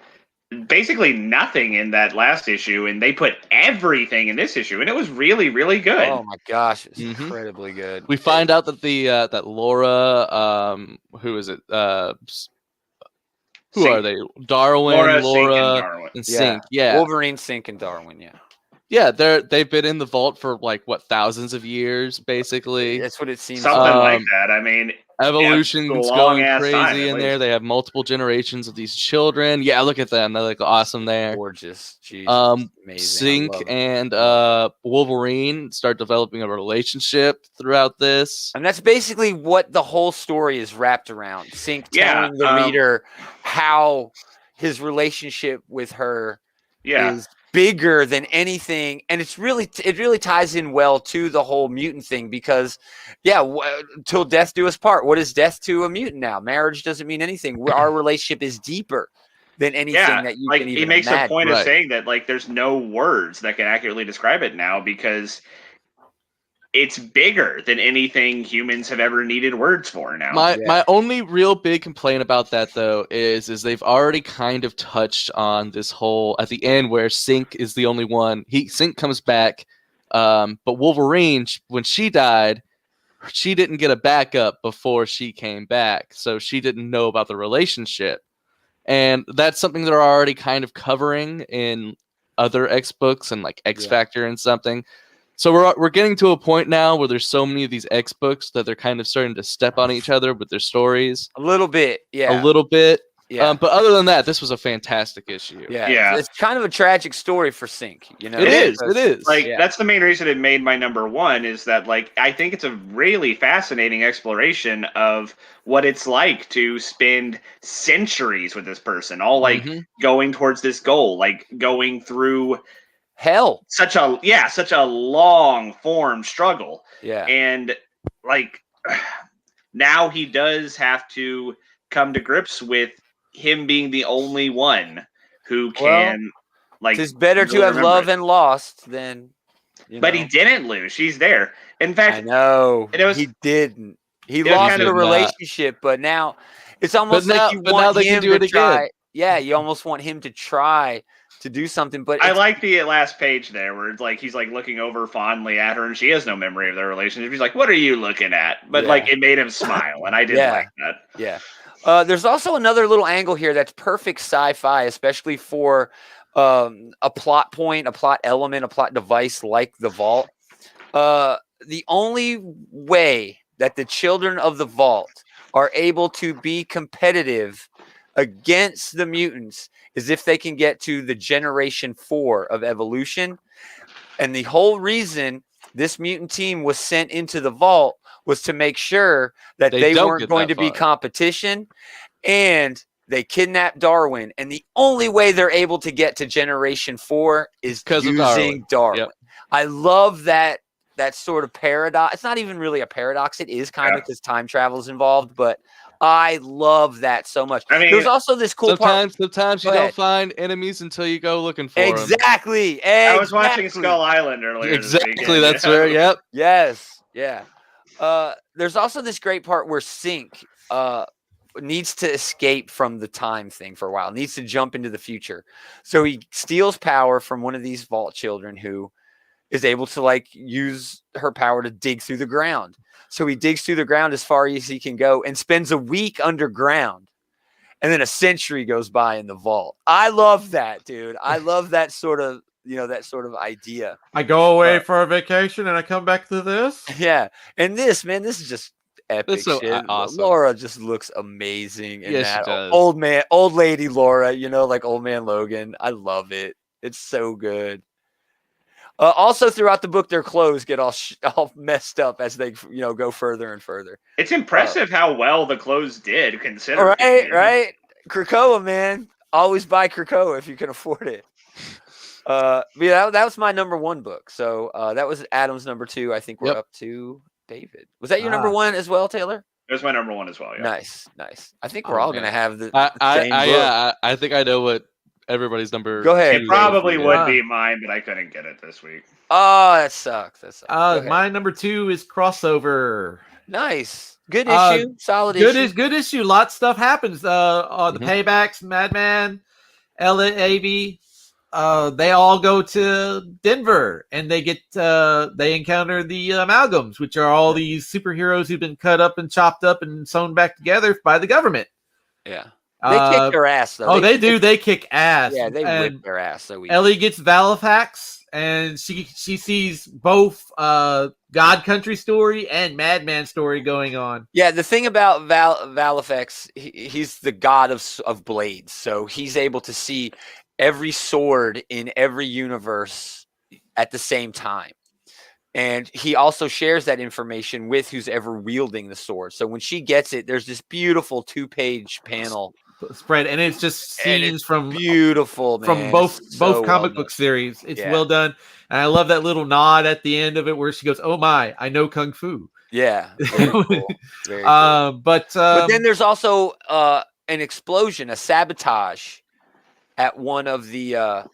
basically nothing in that last issue, and they put everything in this issue, and it was really, really good. Oh my gosh, it's incredibly good. We find out that that Laura, who is it? Who are they? Darwin, Laura, and Sync. Yeah, Wolverine, Sync, and Darwin. Yeah. Yeah, they've been in the vault for like thousands of years, basically. That's what it seems. Something like that. I mean, evolution's going crazy in there. They have multiple generations of these children. Yeah, look at them. They look awesome there. Gorgeous. Jesus, amazing. Sync and Wolverine start developing a relationship throughout this. And that's basically what the whole story is wrapped around. Sync telling the reader how his relationship with her is bigger than anything, and it really ties in well to the whole mutant thing, because till death do us part. What is death to a mutant now? Marriage doesn't mean anything. Our relationship is deeper than anything that you can even he makes imagine. a point of saying that, like, there's no words that can accurately describe it now, because it's bigger than anything humans have ever needed words for now. My only real big complaint about that, though, is they've already kind of touched on this whole at the end where Sync is the only one. Sync comes back But Wolverine, when she died, she didn't get a backup before she came back, so she didn't know about the relationship. And that's something they're already kind of covering in other X books and like X Factor and something. So we're getting to a point now where there's so many of these X books that they're kind of starting to step on each other with their stories. A little bit, yeah. A little bit. Yeah. But other than that, this was a fantastic issue. Yeah. It's kind of a tragic story for Synch, you know? It is. Like, that's the main reason it made my number one, is that, like, I think it's a really fascinating exploration of what it's like to spend centuries with this person, all, like, going towards this goal, like, going through hell. Such a long form struggle. Yeah. And, like, now he does have to come to grips with him being the only one who can, like, it's better to have loved and lost than, but he didn't lose. She's there. In fact, I know he didn't. He lost the relationship, but now it's almost like you want him to try. Again. Yeah, you almost want him to try to do something. But I like the last page there where it's like he's like looking over fondly at her, and she has no memory of their relationship. He's like, "What are you looking at?" But like it made him smile, and I did like that. Yeah. There's also another little angle here that's perfect sci-fi, especially for a plot point, a plot element, a plot device like the Vault. The only way that the children of the Vault are able to be competitive against the mutants is if they can get to the Generation 4 of evolution. And the whole reason this mutant team was sent into the Vault was to make sure that they weren't going to be competition, and they kidnapped Darwin. And the only way they're able to get to Generation 4 is using Darwin. Yep. I love that sort of paradox. It's not even really a paradox. It is kind of because time travel is involved, but I love that so much. I mean, there's also this cool part. Sometimes you don't find enemies until you go looking for them. Exactly. I was watching Skull Island earlier. Exactly. That's where. Yep. Yes. Yeah. There's also this great part where Synch needs to escape from the time thing for a while, needs to jump into the future. So he steals power from one of these Vault children who is able to like use her power to dig through the ground. So he digs through the ground as far as he can go and spends a week underground. And then a century goes by in the Vault. I love that, dude. I love that sort of, that sort of idea. I go away for a vacation and I come back to this. Yeah. And this is just epic shit. Awesome. Laura just looks amazing in that. She does. Old lady Laura, like Old Man Logan. I love it. It's so good. Also, throughout the book, their clothes get all messed up as they, go further and further. It's impressive how well the clothes did, considering. Right. Krakoa, man. Always buy Krakoa if you can afford it. That was my number one book. So that was Adam's number two. I think we're up to David. Was that your number one as well, Taylor? It was my number one as well. Yeah. Nice. I think we're all gonna have the same book. Yeah, I think I know what everybody's number. Go ahead. It probably would be mine, but I couldn't get it this week. Oh, that sucks. My number two is Crossover. Nice. Good issue. Solid issue. Good issue. Lots of stuff happens. The Paybacks, Madman, LAV, they all go to Denver and they encounter the Amalgams, which are all these superheroes who've been cut up and chopped up and sewn back together by the government. Yeah. They kick their ass, though. Oh, they do. They kick ass. Yeah, they whip their ass. So Ellie gets Valifax, and she sees both God Country story and Madman story going on. Yeah, the thing about Valifax, he's the god of blades, so he's able to see every sword in every universe at the same time. And he also shares that information with who's ever wielding the sword. So when she gets it, there's this beautiful 2-page panel spread, and it's just scenes from beautiful from both comic book series. It's well done, and I love that little nod at the end of it where she goes, "Oh my, I know kung fu." Yeah, very cool. Very cool. But then there's also an explosion, a sabotage at one of the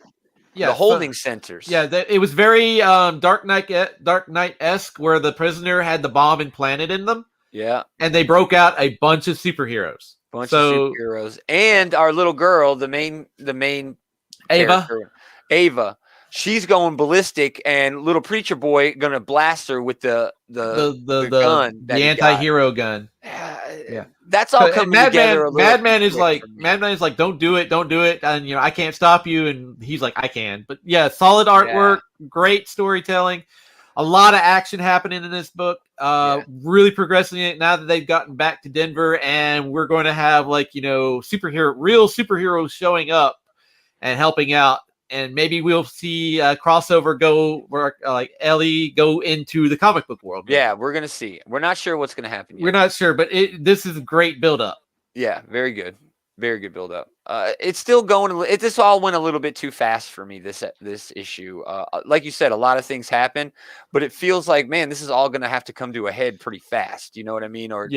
holding centers. Yeah, it was very Dark Knight-esque, where the prisoner had the bomb implanted in them. Yeah, and they broke out a bunch of superheroes. Of superheroes, and our little girl, the main Ava. Ava, she's going ballistic, and little preacher boy gonna blast her with the gun, the anti-hero gun. Yeah, that's all coming together. Madman is like, don't do it, and I can't stop you, and he's like, I can. But yeah, solid artwork, great storytelling, a lot of action happening in this book. Really progressing it now that they've gotten back to Denver, and we're going to have real superheroes showing up and helping out. And maybe we'll see a crossover go where like Ellie go into the comic book world. Yeah, we're gonna see. We're not sure what's gonna happen yet. We're not sure, but this is a great build up. Yeah, very good build up. It's still going. This all went a little bit too fast for me. This issue, like you said, a lot of things happen, but it feels like, man, this is all gonna have to come to a head pretty fast. You know what I mean? Or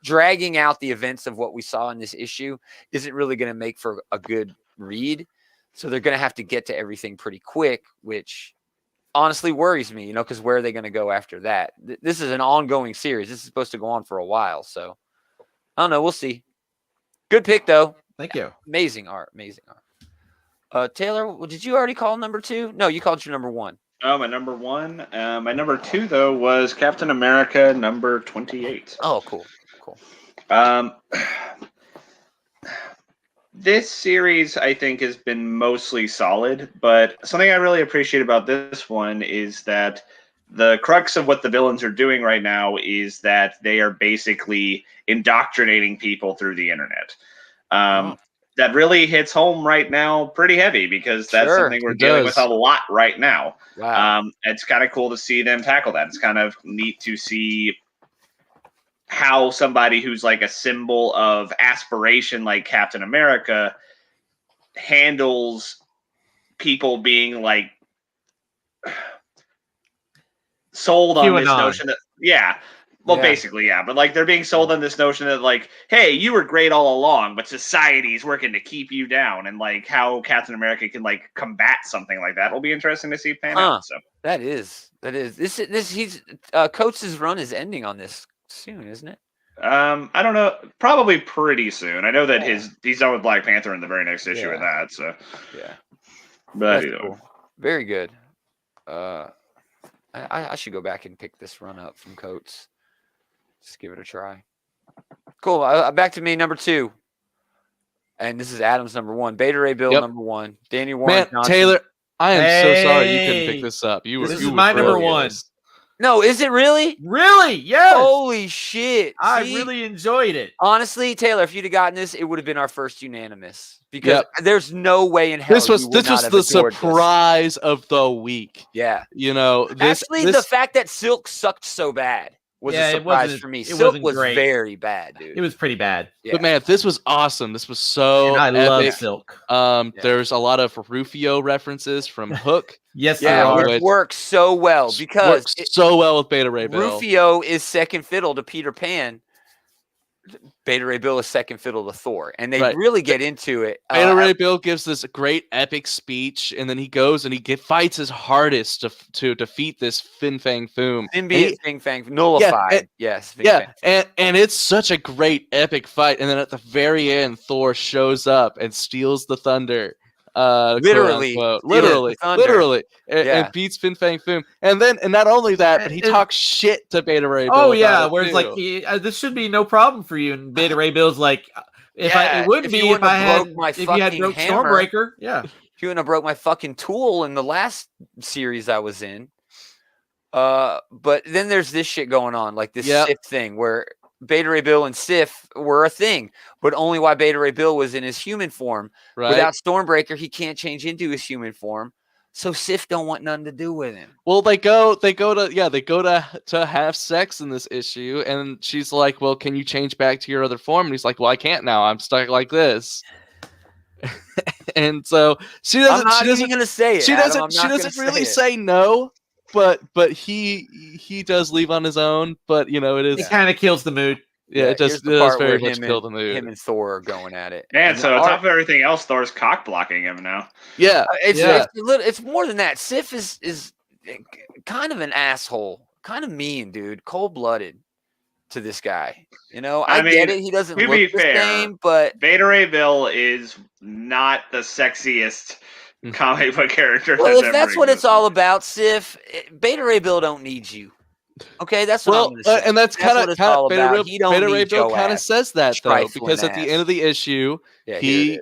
dragging out the events of what we saw in this issue isn't really gonna make for a good read. So they're going to have to get to everything pretty quick, which honestly worries me, because where are they going to go after that? This is an ongoing series. This is supposed to go on for a while. So I don't know. We'll see. Good pick, though. Thank you. Amazing art. Taylor, did you already call number 2? No, you called your number 1. Oh, my number 1. My number 2, though, was Captain America number 28. Oh, cool. This series, I think, has been mostly solid, but something I really appreciate about this one is that the crux of what the villains are doing right now is that they are basically indoctrinating people through the internet. That really hits home right now pretty heavy because that's something we're dealing with a lot right now. Wow. It's kind of cool to see them tackle that. It's kind of neat to see how somebody who's like a symbol of aspiration like Captain America handles people being like sold on this notion that basically, but like they're being sold on this notion that like, hey, you were great all along, but society is working to keep you down, and like how Captain America can like combat something like that will be interesting to see pan out. So that is this he's Coates' run is ending on this soon, isn't it? I don't know. Probably pretty soon. I know that he's done with Black Panther in the very next issue of that. So but cool. Very good. I should go back and pick this run up from Coates. Just give it a try. Cool. Back to me, number 2, and this is Adam's number 1. Beta Ray Bill number 1. Danny Warren Johnson. Taylor, I am so sorry you couldn't pick this up. This is my number 1. No, is it really? Really? Yes. Holy shit. I really enjoyed it. Honestly, Taylor, if you'd have gotten this, it would have been our first unanimous. Because there's no way in hell this was the surprise of the week. Yeah. Actually, the fact that Silk sucked so bad was a surprise for me. Silk was very bad, dude. It was pretty bad. Yeah. But man, this was awesome. This was so I love Silk. There's a lot of Rufio references from Hook. Yes, which works so well because so well with Beta Ray Bill. Rufio is second fiddle to Peter Pan. Beta Ray Bill is second fiddle to Thor, and they really get into it. Beta Ray Bill gives this great epic speech, and then he goes and he fights his hardest to defeat this Fin Fang Foom. Fin Fang nullified. And it's such a great epic fight, and then at the very end, Thor shows up and steals the thunder. Literally, and beats Fin Fang Foom, and not only that, but he talks shit to Beta Ray Bill. Oh yeah, where it's like this should be no problem for you, and Beta Ray Bill's like, it wouldn't be if you had broke Stormbreaker. Yeah, if you wouldn't have broke my fucking tool in the last series I was in. But then there's this shit going on, like this Sif thing where Beta Ray Bill and Sif were a thing, but only while Beta Ray Bill was in his human form. Right. Without Stormbreaker, he can't change into his human form. So Sif don't want nothing to do with him. Well, they go to have sex in this issue, and she's like, "Well, can you change back to your other form?" And he's like, "Well, I can't now. I'm stuck like this." And so she doesn't. I'm not even gonna say it. She doesn't really say no. But he does leave on his own. But it kind of kills the mood. Yeah, it does very much kill the mood. Him and Thor are going at it. And so on top of everything else, Thor's cock blocking him now. Yeah, it's more than that. Sif is kind of an asshole, kind of mean, dude, cold-blooded to this guy. I mean, get it. He doesn't look the same, but Beta Ray Bill is not the sexiest comic book character. Well, if that's what it's all about, Sif, Beta Ray Bill don't need you. Okay, that's what I'm going to say. And that's kind of all about. Beta Ray Bill kind of says that though, because at the end of the issue, he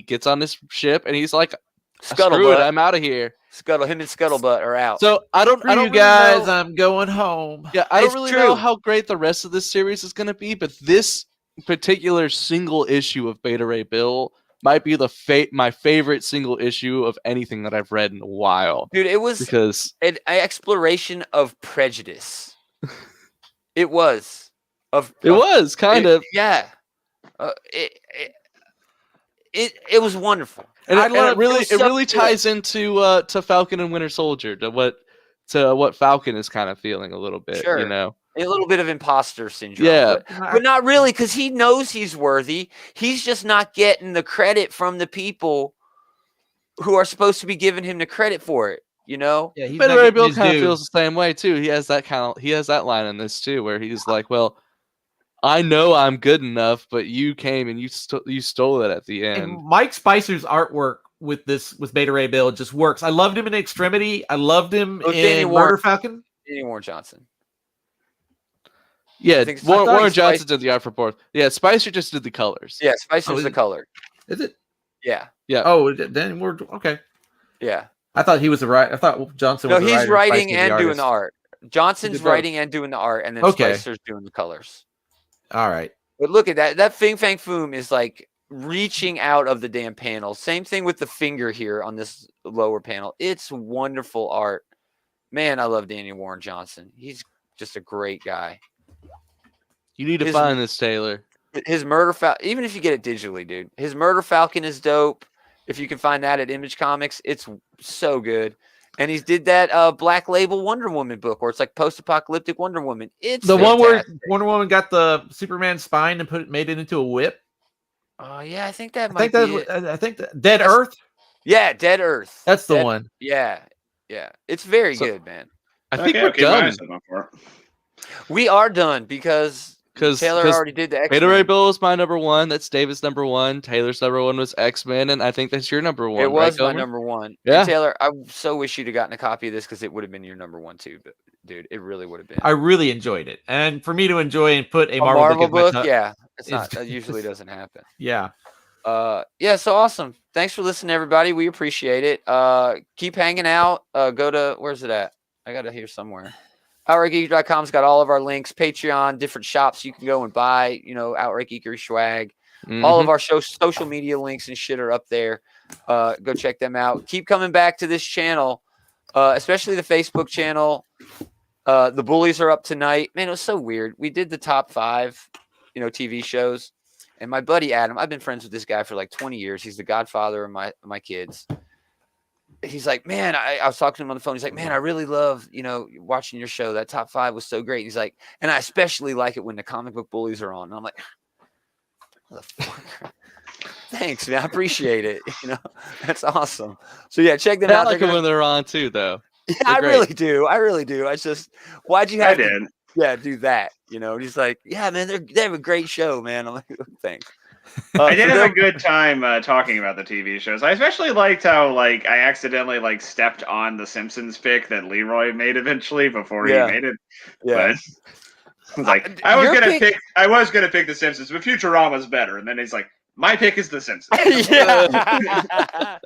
gets on his ship and he's like, "Screw it, I'm out of here." Him and Scuttlebutt are out. So I don't you guys really know. I'm going home. Yeah, I don't really know how great the rest of this series is going to be, but this particular single issue of Beta Ray Bill might be my favorite single issue of anything that I've read in a while. Dude, it was because an exploration of prejudice. It was kind of. Yeah. It was wonderful. And it really ties into to Falcon and Winter Soldier, to what Falcon is kind of feeling a little bit, sure. You know. A little bit of imposter syndrome. Yeah. But not really, because he knows he's worthy. He's just not getting the credit from the people who are supposed to be giving him the credit for it, you know? Yeah, Beta Ray Bill kind of feels the same way too. He has that line in this too, where he's like, "Well, I know I'm good enough, but you came and you stole it at the end." And Mike Spicer's artwork with Beta Ray Bill just works. I loved him in Extremity. I loved him in Murder Falcon. Danny Warren Johnson. Yeah, Warren Johnson did the art for both. Yeah, Spicer just did the colors. Yeah, Spicer's the color. Is it? Yeah. Yeah. Oh, then we're okay. Yeah. I thought he was the right. I thought Johnson was the writer. No, he's writing and doing the art. Johnson's writing and doing the art, and then Spicer's doing the colors. All right. But look at that. That Fing Fang Foom is like reaching out of the damn panel. Same thing with the finger here on this lower panel. It's wonderful art. Man, I love Danny Warren Johnson. He's just a great guy. You need to find this, Taylor. His Murder Falcon, even if you get it digitally, dude. His Murder Falcon is dope. If you can find that at Image Comics, it's so good. And he's did that Black Label Wonder Woman book, where it's like post-apocalyptic Wonder Woman. It's the one where Wonder Woman got the Superman spine and made it into a whip. Oh yeah, I think that might be it. I think Dead Earth. Yeah, Dead Earth. That's the one. Yeah, it's very good, man. I think we're done. We are done because Taylor already did the X-Men. Beta Ray Bill was my number one. That's David's number one. Taylor's number one was X-Men, and I think that's your number one. It was my number one. Yeah, and Taylor, I so wish you'd have gotten a copy of this because it would have been your number one too. But dude, it really would have been. I really enjoyed it, and for me to enjoy and put a Marvel book, it's not. That usually doesn't happen. Yeah. So awesome. Thanks for listening, everybody. We appreciate it. Keep hanging out. Go to where's it at? I got it here somewhere. OutrightGeek.com's got all of our links, Patreon, different shops you can go and buy, Outright Geekery swag. Mm-hmm. All of our social media links and shit are up there. Go check them out. Keep coming back to this channel, especially the Facebook channel. The Bullies are up tonight. Man, it was so weird. We did the top 5, TV shows. And my buddy Adam, I've been friends with this guy for like 20 years. He's the godfather of my kids. He's like, man, I was talking to him on the phone. He's like, man, I really love, watching your show. That top 5 was so great. He's like, and I especially like it when the comic book bullies are on. And I'm like, thanks, man. I appreciate it. That's awesome. So yeah, check them out. I like it when they're on too, though. Yeah, I really do. I just, why'd you have to do that? And he's like, yeah, man, they have a great show, man. I'm like, thanks. I did have a good time talking about the TV shows. I especially liked how I accidentally stepped on the Simpsons pick that Leroy made eventually before he made it. Yeah. But I was gonna pick the Simpsons, but Futurama's better. And then he's like, my pick is the Simpsons. Yeah.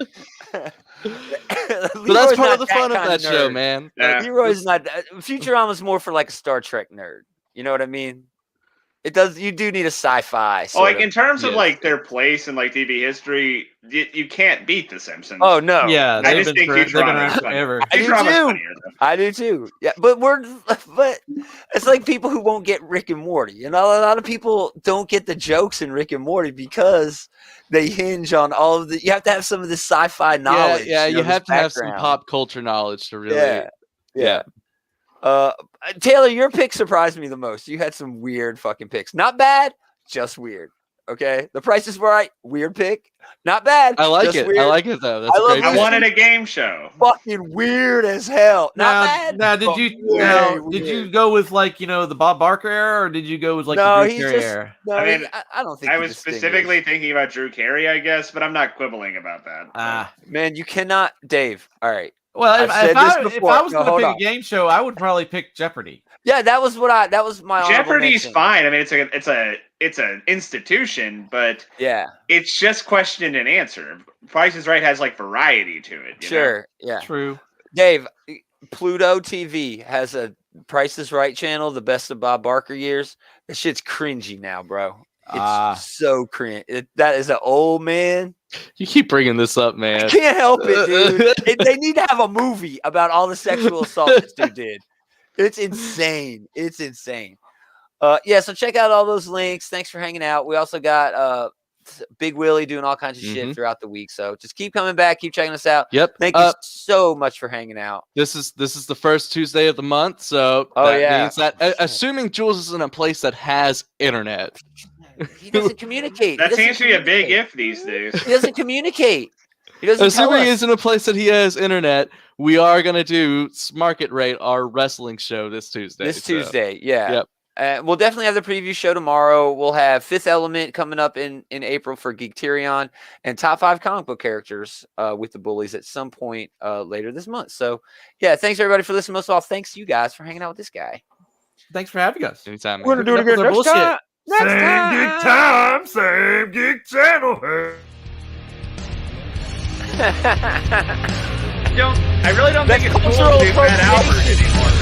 So that's part of the fun of that show, man. Yeah. Leroy's not. Futurama's more for like a Star Trek nerd. You know what I mean? It does. You do need a sci-fi. In terms of their place in TV history, you can't beat the Simpsons. Oh no! Yeah, I just think Futurama is forever. I do too. Yeah, but it's like people who won't get Rick and Morty. A lot of people don't get the jokes in Rick and Morty because they hinge on all of the. You have to have some of this sci-fi knowledge. Yeah, you have to have some pop culture knowledge to really. Yeah. Taylor, your pick surprised me the most. You had some weird fucking picks. Not bad, just weird. Okay, The Price is Right. Weird pick. Not bad. I like it. Weird. I like it though. That's a great I wanted a game show. Fucking weird as hell. Not bad. Now, did you go with like the Bob Barker era, or did you go with like the Drew Carey era? No, I mean, I don't think I was specifically thinking about Drew Carey, I guess, but I'm not quibbling about that. Man, you cannot, Dave. All right. Well, if I was going to pick a game show, I would probably pick Jeopardy. Yeah, that was my Jeopardy's fine. I mean, it's an institution, but it's just question and answer. Price is Right has like variety to it. Sure, yeah, true. Dave, Pluto TV has a Price is Right channel, the best of Bob Barker years. That shit's cringy now, bro. It's so cringe. That is an old man. You keep bringing this up, man. I can't help it, dude. They need to have a movie about all the sexual assault this dude did. It's insane. It's insane. So check out all those links. Thanks for hanging out. We also got Big Willie doing all kinds of shit throughout the week. So just keep coming back. Keep checking us out. Yep. Thank you so much for hanging out. This is the first Tuesday of the month, so that means that assuming Jules is in a place that has internet. He doesn't communicate. That's actually a big if these days. He doesn't communicate. He doesn't. Assuming he's in a place that he has internet, we are gonna do Market Rate, our wrestling show this Tuesday. Tuesday, yeah. Yep. We'll definitely have the preview show tomorrow. We'll have Fifth Element coming up in April for Geekterion, and top 5 comic book characters with the bullies at some point later this month. So yeah, thanks everybody for listening. Most of all, thanks you guys for hanging out with this guy. Thanks for having us. Anytime. We're gonna do it again next time. Same Geek time, same Geek channel. I really don't think it's cool to do Fat Albert anymore.